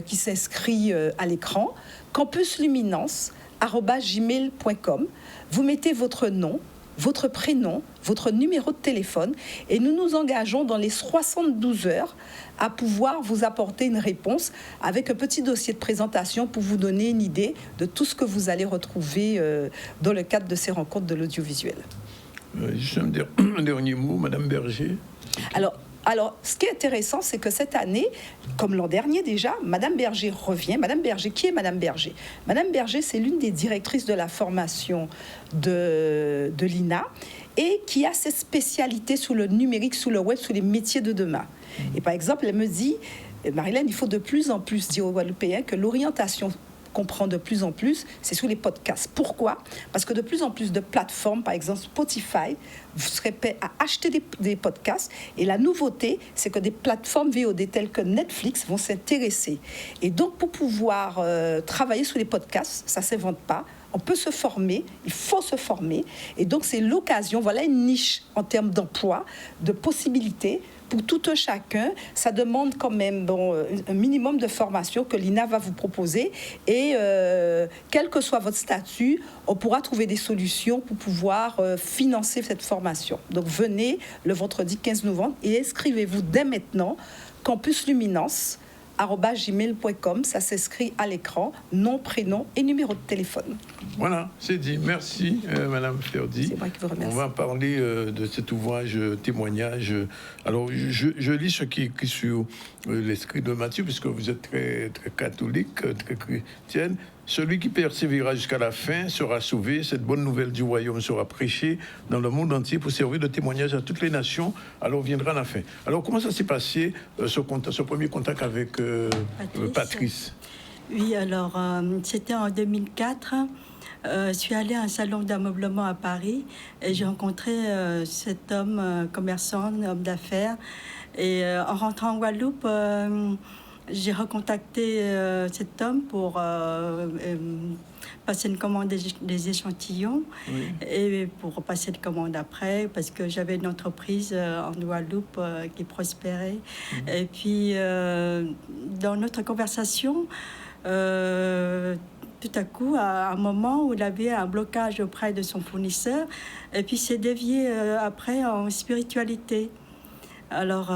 qui s'inscrit à l'écran, campusluminance@gmail.com. Vous mettez votre nom, votre prénom, votre numéro de téléphone, et nous nous engageons dans les 72 heures à pouvoir vous apporter une réponse avec un petit dossier de présentation pour vous donner une idée de tout ce que vous allez retrouver dans le cadre de ces rencontres de l'audiovisuel. Juste un dernier mot, Madame Berger. Alors, ce qui est intéressant, c'est que cette année, comme l'an dernier déjà, Madame Berger revient. Madame Berger, qui est Madame Berger? Madame Berger, c'est l'une des directrices de la formation de l'INA et qui a cette spécialité sous le numérique, sous le web, sous les métiers de demain. Et par exemple, elle me dit, Marilène, il faut de plus en plus dire aux Guadeloupéens que l'orientation qu'on prend de plus en plus, c'est sur les podcasts. Pourquoi? Parce que de plus en plus de plateformes, par exemple Spotify, vous serez prêt à acheter des podcasts. Et la nouveauté, c'est que des plateformes VOD telles que Netflix vont s'intéresser. Et donc, pour pouvoir travailler sur les podcasts, ça ne s'invente pas. On peut se former, il faut se former. Et donc, c'est l'occasion, voilà une niche en termes d'emploi, de possibilités. Pour tout un chacun, ça demande quand même un minimum de formation que l'INA va vous proposer. Et quel que soit votre statut, on pourra trouver des solutions pour pouvoir financer cette formation. Donc venez le vendredi 15 novembre et inscrivez-vous dès maintenant, Campus Luminance, @gmail.com. Ça s'écrit à l'écran, nom, prénom et numéro de téléphone. Voilà, c'est dit. Merci, Madame Ferdi. C'est moi qui vous remercie. On va parler de cet ouvrage témoignage. Alors, je lis ce qui est écrit sur l'esprit de Matthieu, puisque vous êtes très, très catholique, très chrétienne. Celui qui persévérera jusqu'à la fin sera sauvé. Cette bonne nouvelle du royaume sera prêchée dans le monde entier pour servir de témoignage à toutes les nations. Alors viendra la fin. Alors, comment ça s'est passé, ce premier contact avec Patrice? Oui, alors, c'était en 2004. Je suis allée à un salon d'ameublement à Paris et j'ai rencontré cet homme commerçant, homme d'affaires. Et en rentrant en Guadeloupe, j'ai recontacté cet homme pour passer une commande des échantillons et pour passer une commande après, parce que j'avais une entreprise en Guadeloupe qui prospérait. Et puis, dans notre conversation, tout à coup, à un moment où il avait un blocage auprès de son fournisseur, et puis s'est dévié après en spiritualité. Alors,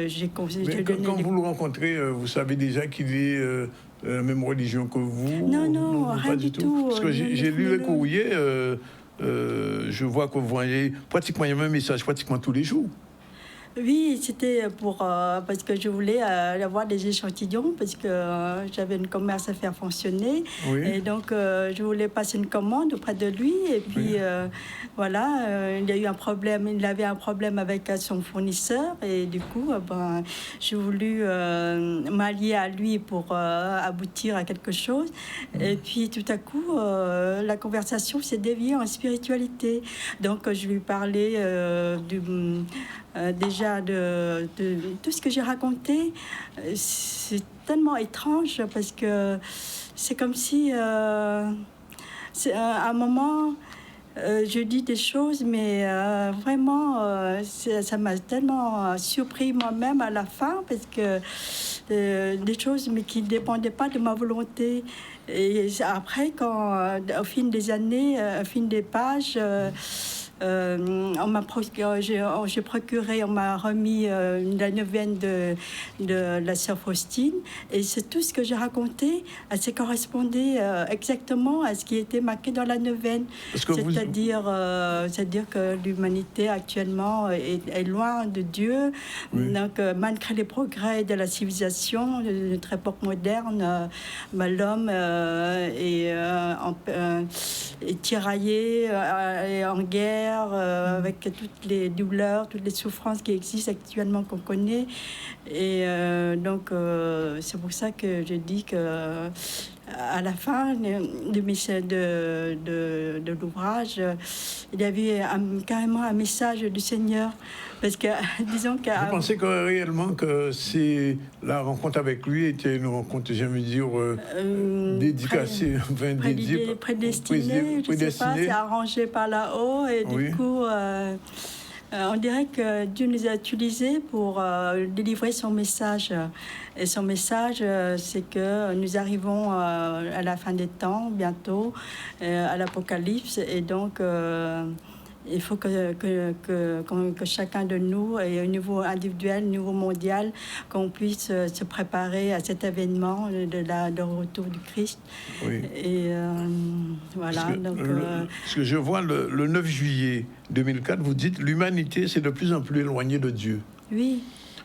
j'ai conseillé. Quand vous le rencontrez, vous savez déjà qu'il est même religion que vous? Non, rien du tout. Parce que j'ai lu le courrier, je vois que vous voyez pratiquement le même message pratiquement tous les jours. Oui, c'était pour parce que je voulais avoir des échantillons parce que j'avais une commerce à faire fonctionner. Oui. Et donc, je voulais passer une commande auprès de lui. Et puis, voilà, il y a eu un problème. Il avait un problème avec son fournisseur. Et du coup, j'ai voulu m'allier à lui pour aboutir à quelque chose. Et puis, tout à coup, la conversation s'est déviée en spiritualité. Donc, je lui parlais déjà de tout ce que j'ai raconté. C'est tellement étrange parce que c'est comme si à un moment je dis des choses, mais vraiment ça m'a tellement surpris moi-même à la fin, parce que des choses mais qui ne dépendaient pas de ma volonté. Et après, quand au fil des années, au fil des pages, on m'a remis la neuvaine de la sœur Faustine, et c'est tout ce que j'ai raconté, ça correspondait exactement à ce qui était marqué dans la neuvaine. C'est-à-dire que l'humanité actuellement est loin de Dieu. Oui. Donc, malgré les progrès de la civilisation, de notre époque moderne, l'homme est tiraillé, est en guerre, avec toutes les douleurs, toutes les souffrances qui existent actuellement, qu'on connaît. Et donc, c'est pour ça que je dis que à la fin de l'ouvrage, il y avait carrément un message du Seigneur. Parce que, disons que... Vous pensez que réellement que la rencontre avec lui était une rencontre, j'aime dire, dédicacée, prédestinée, je ne sais pas, c'est arrangé par là-haut, et du coup... on dirait que Dieu nous a utilisés pour délivrer son message. Et son message, c'est que nous arrivons à la fin des temps, bientôt, à l'Apocalypse. Et donc, il faut que chacun de nous, et au niveau individuel, au niveau mondial, qu'on puisse se préparer à cet événement de retour du Christ. Oui. Et voilà. Ce que je vois, le 9 juillet 2004, vous dites « L'humanité s'est de plus en plus éloignée de Dieu. » Oui.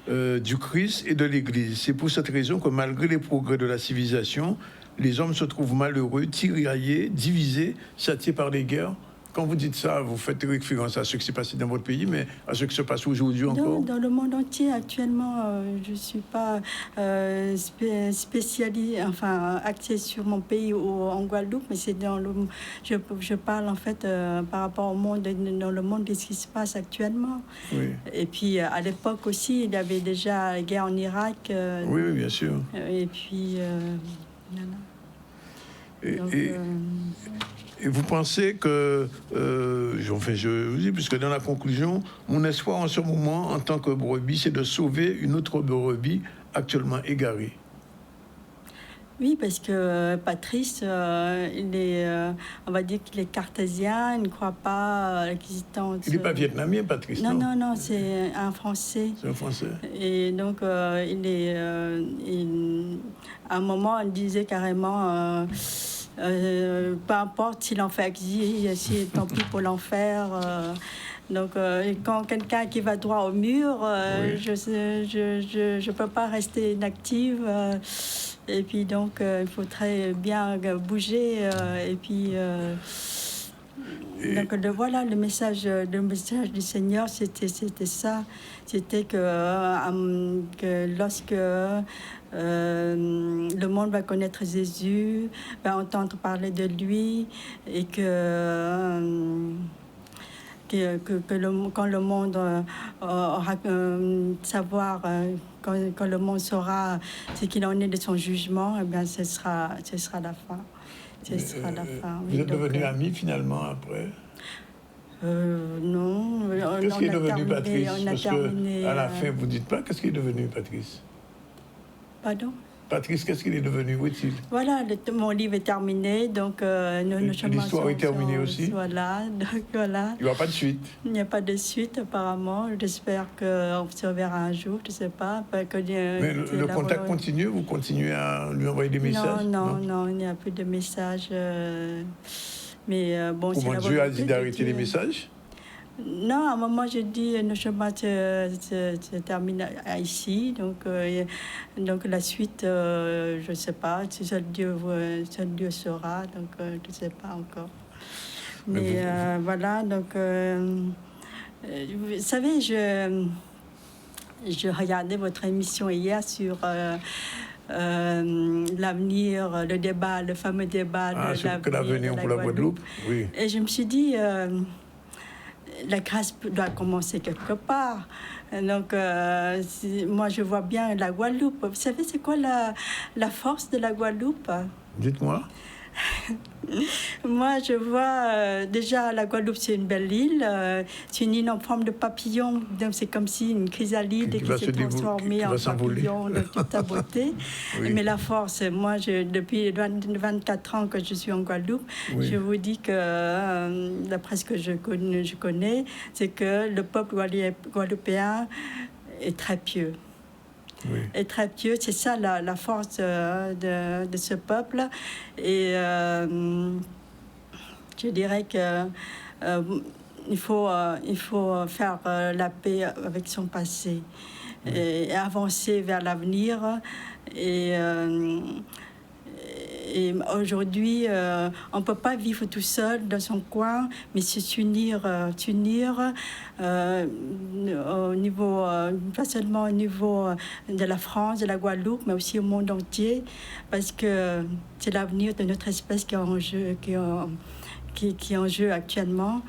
Du Christ et de l'Église. C'est pour cette raison que malgré les progrès de la civilisation, les hommes se trouvent malheureux, tiraillés, divisés, châtiés par les guerres. Quand vous dites ça, vous faites référence à ce qui s'est passé dans votre pays, mais à ce qui se passe aujourd'hui encore? Dans le monde entier, actuellement, je ne suis pas spécialisée, enfin, axée sur mon pays ou en Guadeloupe, mais c'est je parle en fait par rapport au monde, dans le monde de ce qui se passe actuellement. Oui. Et puis, à l'époque aussi, il y avait déjà la guerre en Irak. Oui, bien sûr. Et puis, voilà. Et vous pensez que, je vous dis, puisque dans la conclusion, mon espoir en ce moment, en tant que brebis, c'est de sauver une autre brebis actuellement égarée. Oui, parce que Patrice, il est, on va dire qu'il est cartésien, il ne croit pas à l'existence. Il n'est pas vietnamien, Patrice, non? Non, c'est un Français. C'est un Français. Et donc, il est... à un moment, il disait carrément... peu importe s'il en fait exil, si tant pis pour l'enfer. Donc, quand quelqu'un qui va droit au mur, Oui. je peux pas rester inactive. Et puis donc, il faut très bien bouger. Et puis, donc voilà, le message du Seigneur, c'était ça. C'était que lorsque le monde va connaître Jésus, va entendre parler de lui, et quand le monde aura savoir, quand le monde saura ce qu'il en est de son jugement, eh bien, ce sera la fin. Ce sera la fin. Vous êtes devenus amis finalement après? Non. Qu'est-ce qui est devenu Patrice? Parce terminé, qu'à la fin, vous ne dites pas qu'est-ce qui est devenu Patrice? Pardon? Patrice, qu'est-ce qu'il est devenu? Où est-il? Voilà, mon livre est terminé, donc l'histoire est terminée aussi? Voilà, donc voilà. Il n'y aura pas de suite? Il n'y a pas de suite apparemment. J'espère qu'on se reverra un jour, je ne sais pas. Mais le contact continue? Vous continuez à lui envoyer des messages? Non, il n'y a plus de messages. Mais bon, comment Dieu a dit d'arrêter les messages? Non, à un moment, j'ai dit nos chemins se terminent ici. Donc la suite, je ne sais pas. Seul Dieu saura. Donc, je ne sais pas encore. Mais voilà, donc... vous savez, je regardais votre émission hier sur... l'avenir, le débat, le fameux débat de l'avenir pour la Guadeloupe. Oui. Et je me suis dit, la grâce doit commencer quelque part. Donc, moi, je vois bien la Guadeloupe. Vous savez, c'est quoi la force de la Guadeloupe? Dites-moi. Moi, je vois déjà la Guadeloupe, c'est une belle île. C'est une île en forme de papillon. Donc, c'est comme si une chrysalide qui s'est transformée en papillon de toute sa beauté. Oui. Mais la force, moi, depuis 24 ans que je suis en Guadeloupe, oui. Je vous dis que, d'après ce que je connais, c'est que le peuple guadeloupéen est très pieux. Oui. Et très pieux, c'est ça la force de ce peuple. Et je dirais que il faut faire la paix avec son passé, oui. Et avancer vers l'avenir. Et aujourd'hui, on ne peut pas vivre tout seul dans son coin, mais s'unir au niveau, pas seulement au niveau de la France, de la Guadeloupe, mais aussi au monde entier, parce que c'est l'avenir de notre espèce qui est en jeu, qui est en jeu actuellement.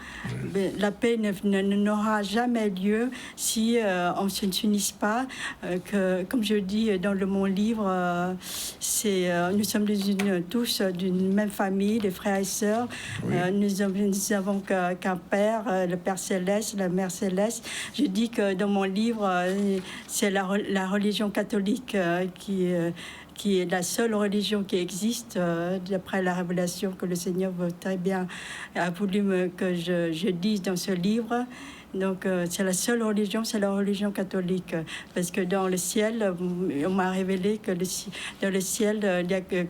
Mais la paix n'aura jamais lieu si on ne s'unisse pas. Comme je dis dans mon livre, nous sommes tous d'une même famille, des frères et sœurs. Oui. Nous avons qu'un Père, le Père Céleste, la Mère Céleste. Je dis que dans mon livre, c'est la religion catholique qui est la seule religion qui existe, d'après la révélation que le Seigneur a voulu que je dise dans ce livre. Donc, c'est la seule religion, c'est la religion catholique. Parce que dans le ciel, on m'a révélé que dans le ciel, il n'y a qu'un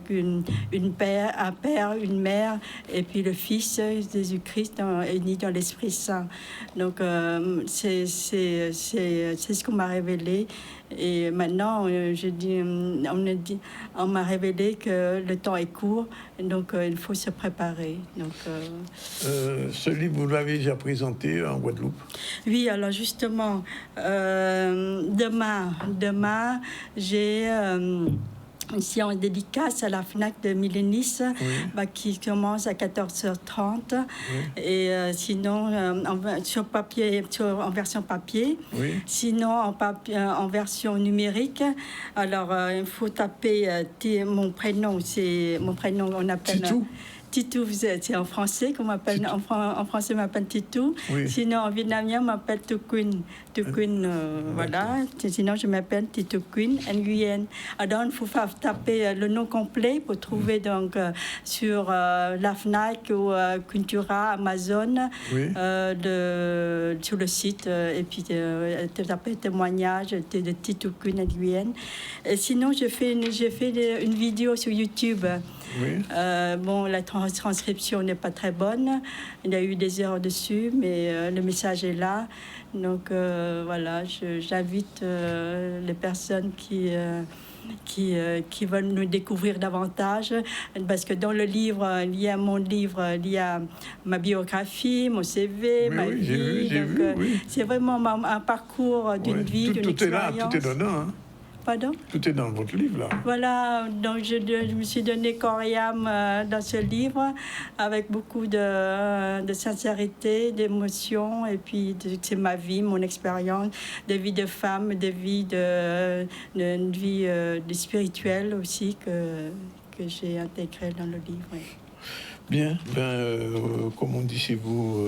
Père, une Mère, et puis le Fils, Jésus-Christ, uni dans l'Esprit Saint. Donc, c'est ce qu'on m'a révélé. Et maintenant, on m'a révélé que le temps est court, donc il faut se préparer. Donc, ce livre, vous l'avez déjà présenté en Guadeloupe? Oui, alors justement, demain, j'ai une séance dédicace à la FNAC de Millénis, oui. Qui commence à 14h30. Oui. Et sinon, en version papier. Oui. Sinon, en version numérique. Alors, il faut taper mon prénom. C'est mon prénom, on appelle... Titou, c'est en français qu'on m'appelle, en français on m'appelle Titou. Oui. Sinon en vietnamien on m'appelle Tukuin. Voilà. Sinon je m'appelle Titou Queen Nguyen. Alors il faut taper le nom complet pour trouver donc sur la FNAC ou Cultura, Amazon, sur le site et puis taper témoignage de Titou Queen Nguyen. Et sinon j'ai fait une vidéo sur YouTube. Oui. Bon, la transcription n'est pas très bonne. Il y a eu des erreurs dessus, mais le message est là. Donc voilà, j'invite les personnes qui veulent nous découvrir davantage, parce que dans le livre, il y a mon livre, il y a ma biographie, mon CV, ma vie. C'est vraiment un parcours d'une vie, d'une expérience. Tout est là, tout est donnant. Hein. Pardon? Tout est dans votre livre, là. Voilà, donc je me suis donné corps et âme dans ce livre, avec beaucoup de sincérité, d'émotion, et puis c'est ma vie, mon expérience de vie de femme, de vie de spirituelle aussi que j'ai intégré dans le livre. Oui. Bien, comme on dit chez vous...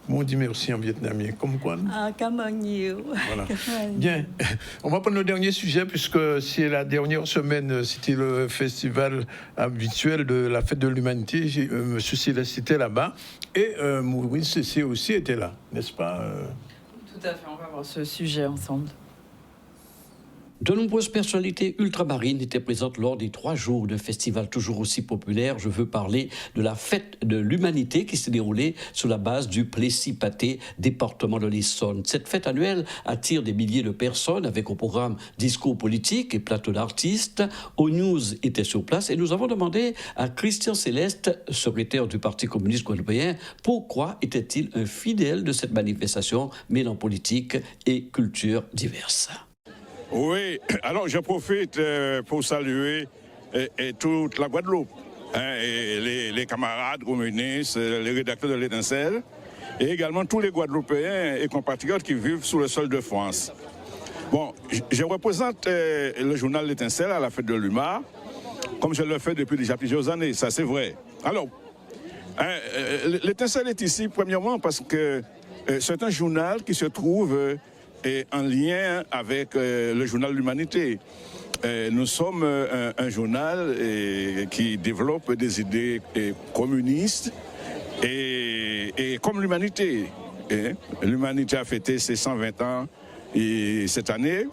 on dit merci en vietnamien. Comme quoi? Cảm ơn nhiều. Voilà. Bien. On va prendre le dernier sujet, puisque c'est la dernière semaine, c'était le festival habituel de la fête de l'humanité. Monsieur Céleste était là-bas. Et Maurice Cessé aussi était là, n'est-ce pas? Tout à fait, on va voir ce sujet ensemble. De nombreuses personnalités ultramarines étaient présentes lors des 3 jours de festival toujours aussi populaire. Je veux parler de la fête de l'humanité qui s'est déroulée sur la base du Plessis-Pathé, département de l'Essonne. Cette fête annuelle attire des milliers de personnes avec au programme discours politiques et plateau d'artistes. O-News était sur place et nous avons demandé à Christian Céleste, secrétaire du Parti communiste guadeloupéen, pourquoi était-il un fidèle de cette manifestation mêlant politique et culture diverses. Oui, alors je profite pour saluer toute la Guadeloupe, et les camarades communistes, les rédacteurs de l'Étincelle, et également tous les Guadeloupéens et compatriotes qui vivent sous le sol de France. Bon, je représente le journal L'Étincelle à la fête de l'UMA, comme je le fais depuis déjà plusieurs années, ça c'est vrai. Alors, L'Étincelle est ici premièrement parce que c'est un journal qui se trouve... et en lien avec le journal L'Humanité. Nous sommes un journal qui développe des idées communistes et comme l'Humanité. L'Humanité a fêté ses 120 ans cette année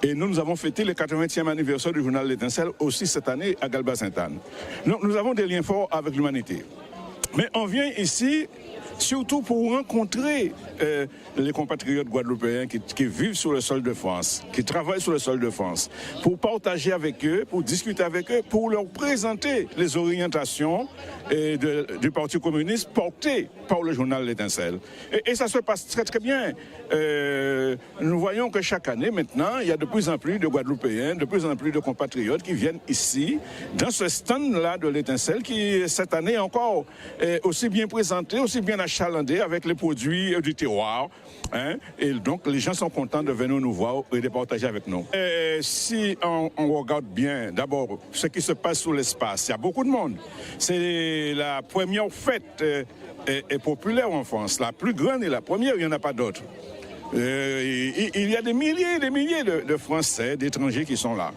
et nous avons fêté le 80e anniversaire du journal L'Étincelle aussi cette année à Galba-Sainte-Anne. Nous avons des liens forts avec l'Humanité. Mais on vient ici surtout pour rencontrer les compatriotes guadeloupéens qui vivent sur le sol de France, qui travaillent sur le sol de France, pour partager avec eux, pour discuter avec eux, pour leur présenter les orientations du Parti communiste portées par le journal L'Étincelle. Et ça se passe très très bien. Nous voyons que chaque année maintenant, il y a de plus en plus de Guadeloupéens, de plus en plus de compatriotes qui viennent ici, dans ce stand-là de L'Étincelle, qui cette année encore est aussi bien présenté, aussi bien achalandé avec les produits du terroir. Et donc les gens sont contents de venir nous voir et de partager avec nous. Et si on regarde bien d'abord ce qui se passe sous l'espace, il y a beaucoup de monde. C'est la première fête est populaire en France, la plus grande et la première, il n'y en a pas d'autre. Il y a des milliers et des milliers de Français, d'étrangers qui sont là.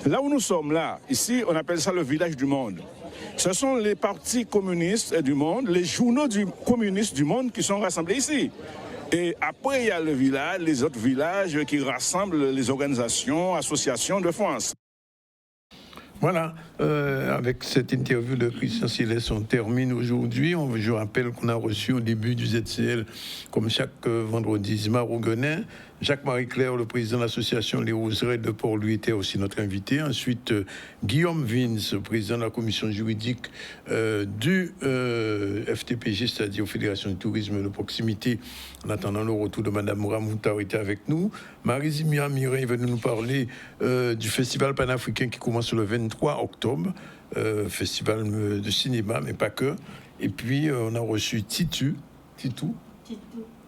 Là où nous sommes là, ici on appelle ça le village du monde. Ce sont les partis communistes du monde, les journaux communistes du monde qui sont rassemblés ici. Et après, il y a le village, les autres villages qui rassemblent les organisations, associations de France. Voilà, avec cette interview de Christian Céleste, on termine aujourd'hui. Je rappelle qu'on a reçu au début du ZCL, comme chaque vendredi, Zimar Rouguenin. Jacques-Marie Claire, le président de l'association Les Roseraies de Port-Louis, était aussi notre invité. Ensuite, Guillaume Vince, président de la commission juridique du FTPG, c'est-à-dire Fédération du tourisme de proximité. En attendant le retour de Mme Ramouta, était avec nous. Marie-Zimia Mirin est venue nous parler du festival panafricain qui commence le 23 octobre, festival de cinéma, mais pas que. Et puis, on a reçu Titou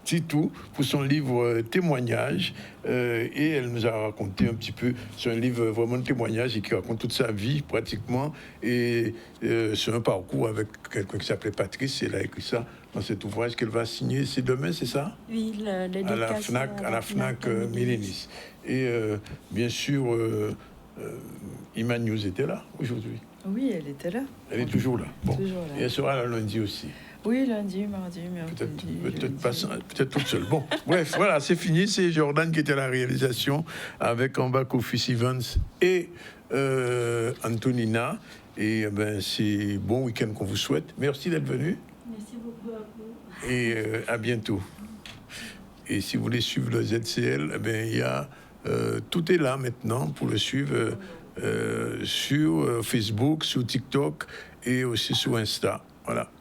Titou pour son livre Témoignages. Et elle nous a raconté un petit peu, c'est un livre vraiment de témoignages et qui raconte toute sa vie pratiquement. Et c'est un parcours avec quelqu'un qui s'appelait Patrice. Elle a écrit ça dans cet ouvrage qu'elle va signer. C'est demain, c'est ça? Oui, à la FNAC Millénis. Et bien sûr, Iman News était là aujourd'hui. Oui, elle était là. Elle est toujours là. Bon. Toujours là. Et elle sera là lundi aussi. Oui, lundi, mardi, mercredi. Peut-être toute seule. Bon, bref, voilà, c'est fini. C'est Jordan qui était à la réalisation avec en bas Kofi Evans et Antonina. Et c'est bon week-end qu'on vous souhaite. Merci d'être venu. Merci beaucoup à vous. Et à bientôt. Et si vous voulez suivre le ZCL, il y a tout est là maintenant pour le suivre sur Facebook, sur TikTok et aussi sur Insta. Voilà.